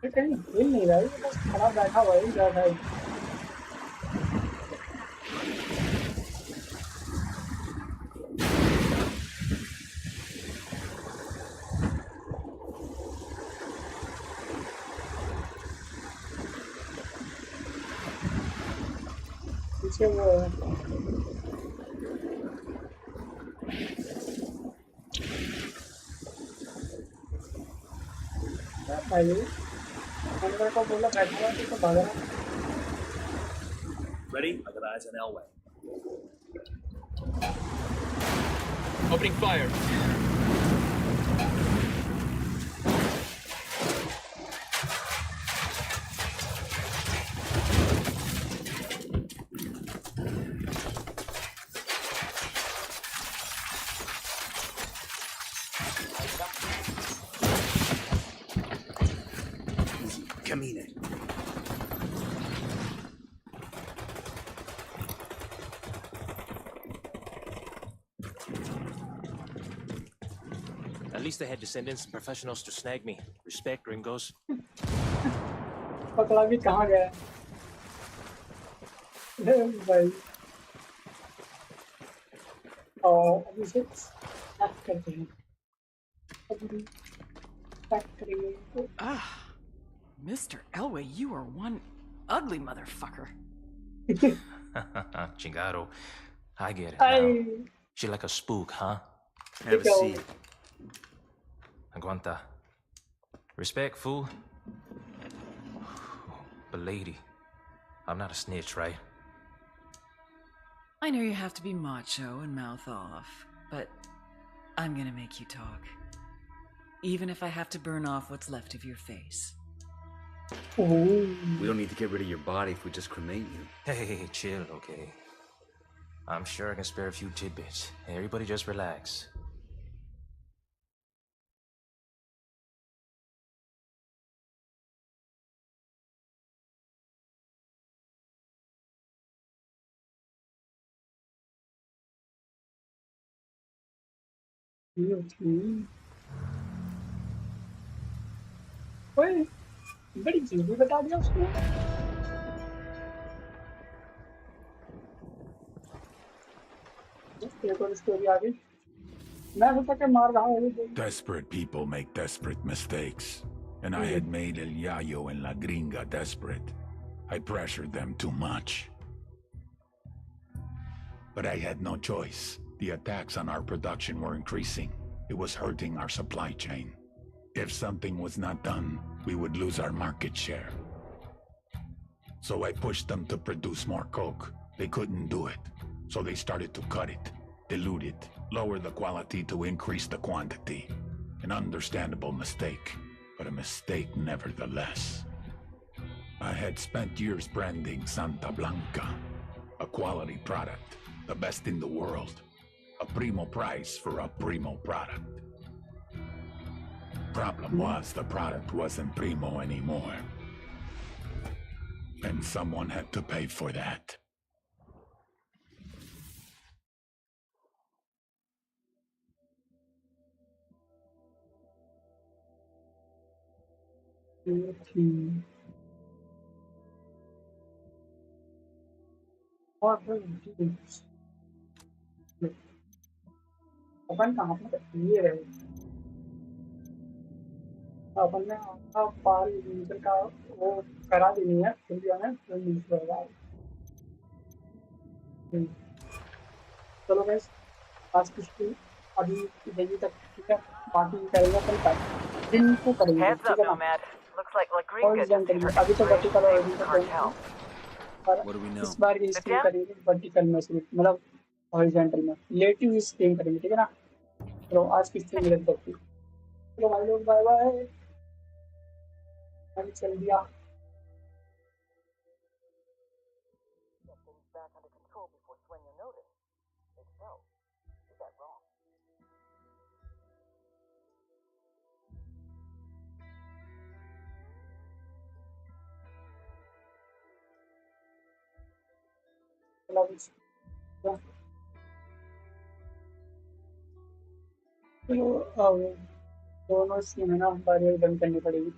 ये कहीं हिल नहीं रहा है, ये बस खड़ा बैठा हुआ ही बैठा है। पीछे वो है। क्या भाई, मैंने मेरे को बोला बैठा हुआ तो भाग रहा। Ready? I got eyes on Elway. Opening fire. Camine. At least they had descendants and professionals to snag me. Respect, gringos. पकड़ा भी कहाँ गया भाई? और अभी से स्टार्ट करते हैं। अभी स्टार्ट करेंगे। Ah, Mr. Elway, you are one ugly motherfucker. Chingado. I get it Ay, now. She like a spook, huh? Have a Ikaw. seat. Aguanta. Respect, fool. But lady, I'm not a snitch, right? I know you have to be macho and mouth off, but I'm gonna make you talk. Even if I have to burn off what's left of your face. We don't need to get rid of your body if we just cremate you. Hey, chill, okay? I'm sure I can spare a few tidbits. Everybody just relax. ओए, बड़ी जल्दी बता दिया उसने। एक और story आ गई। मैं सोचा कि मार रहा हूँ। Desperate people make desperate mistakes, and I had made El Yayo and La Gringa desperate. I pressured them too much. But I had no choice. The attacks on our production were increasing. It was hurting our supply chain. If something was not done, we would lose our market share. So I pushed them to produce more coke. They couldn't do it. So they started to cut it, dilute it, lower the quality to increase the quantity. An understandable mistake, but a mistake nevertheless. I had spent years branding Santa Blanca, a quality product, the best in the world. A primo price for a primo product. Problem was, the product wasn't primo anymore. And someone had to pay for that. और अपन कहाँ पर ये रहे अपन ने आपका पाल user का वो करा देनी है फिर भी हमें फिर मिल जाएगा। चलो गाइस आज की स्ट्रीम अभी यही तक ठीक है बाकी करेंगे अपन कल दिन को करेंगे Heads ठीक up, है ना Nomad. Looks like La Gringa just horizontal hit में her अभी तो expiration वर्टिकल date और with the हॉरिजॉन्टल cartel. पर What do we know? इस बार की The स्ट्रीम down- करेंगे वर्टिकल में सिर्फ मतलब हॉरिजॉन्टल में लेटिव ही स्ट्रीम करेंगे ठीक है ना। तो आज की स्ट्रीम रख देती हूँ। तो भाई लोग बाय बाय अभी चल दिया। Get things back under control before Sueño noticed. If so, you bet wrong. तो दोनों स्ट्रीम है ना बार बार बंद करनी पड़ेगी।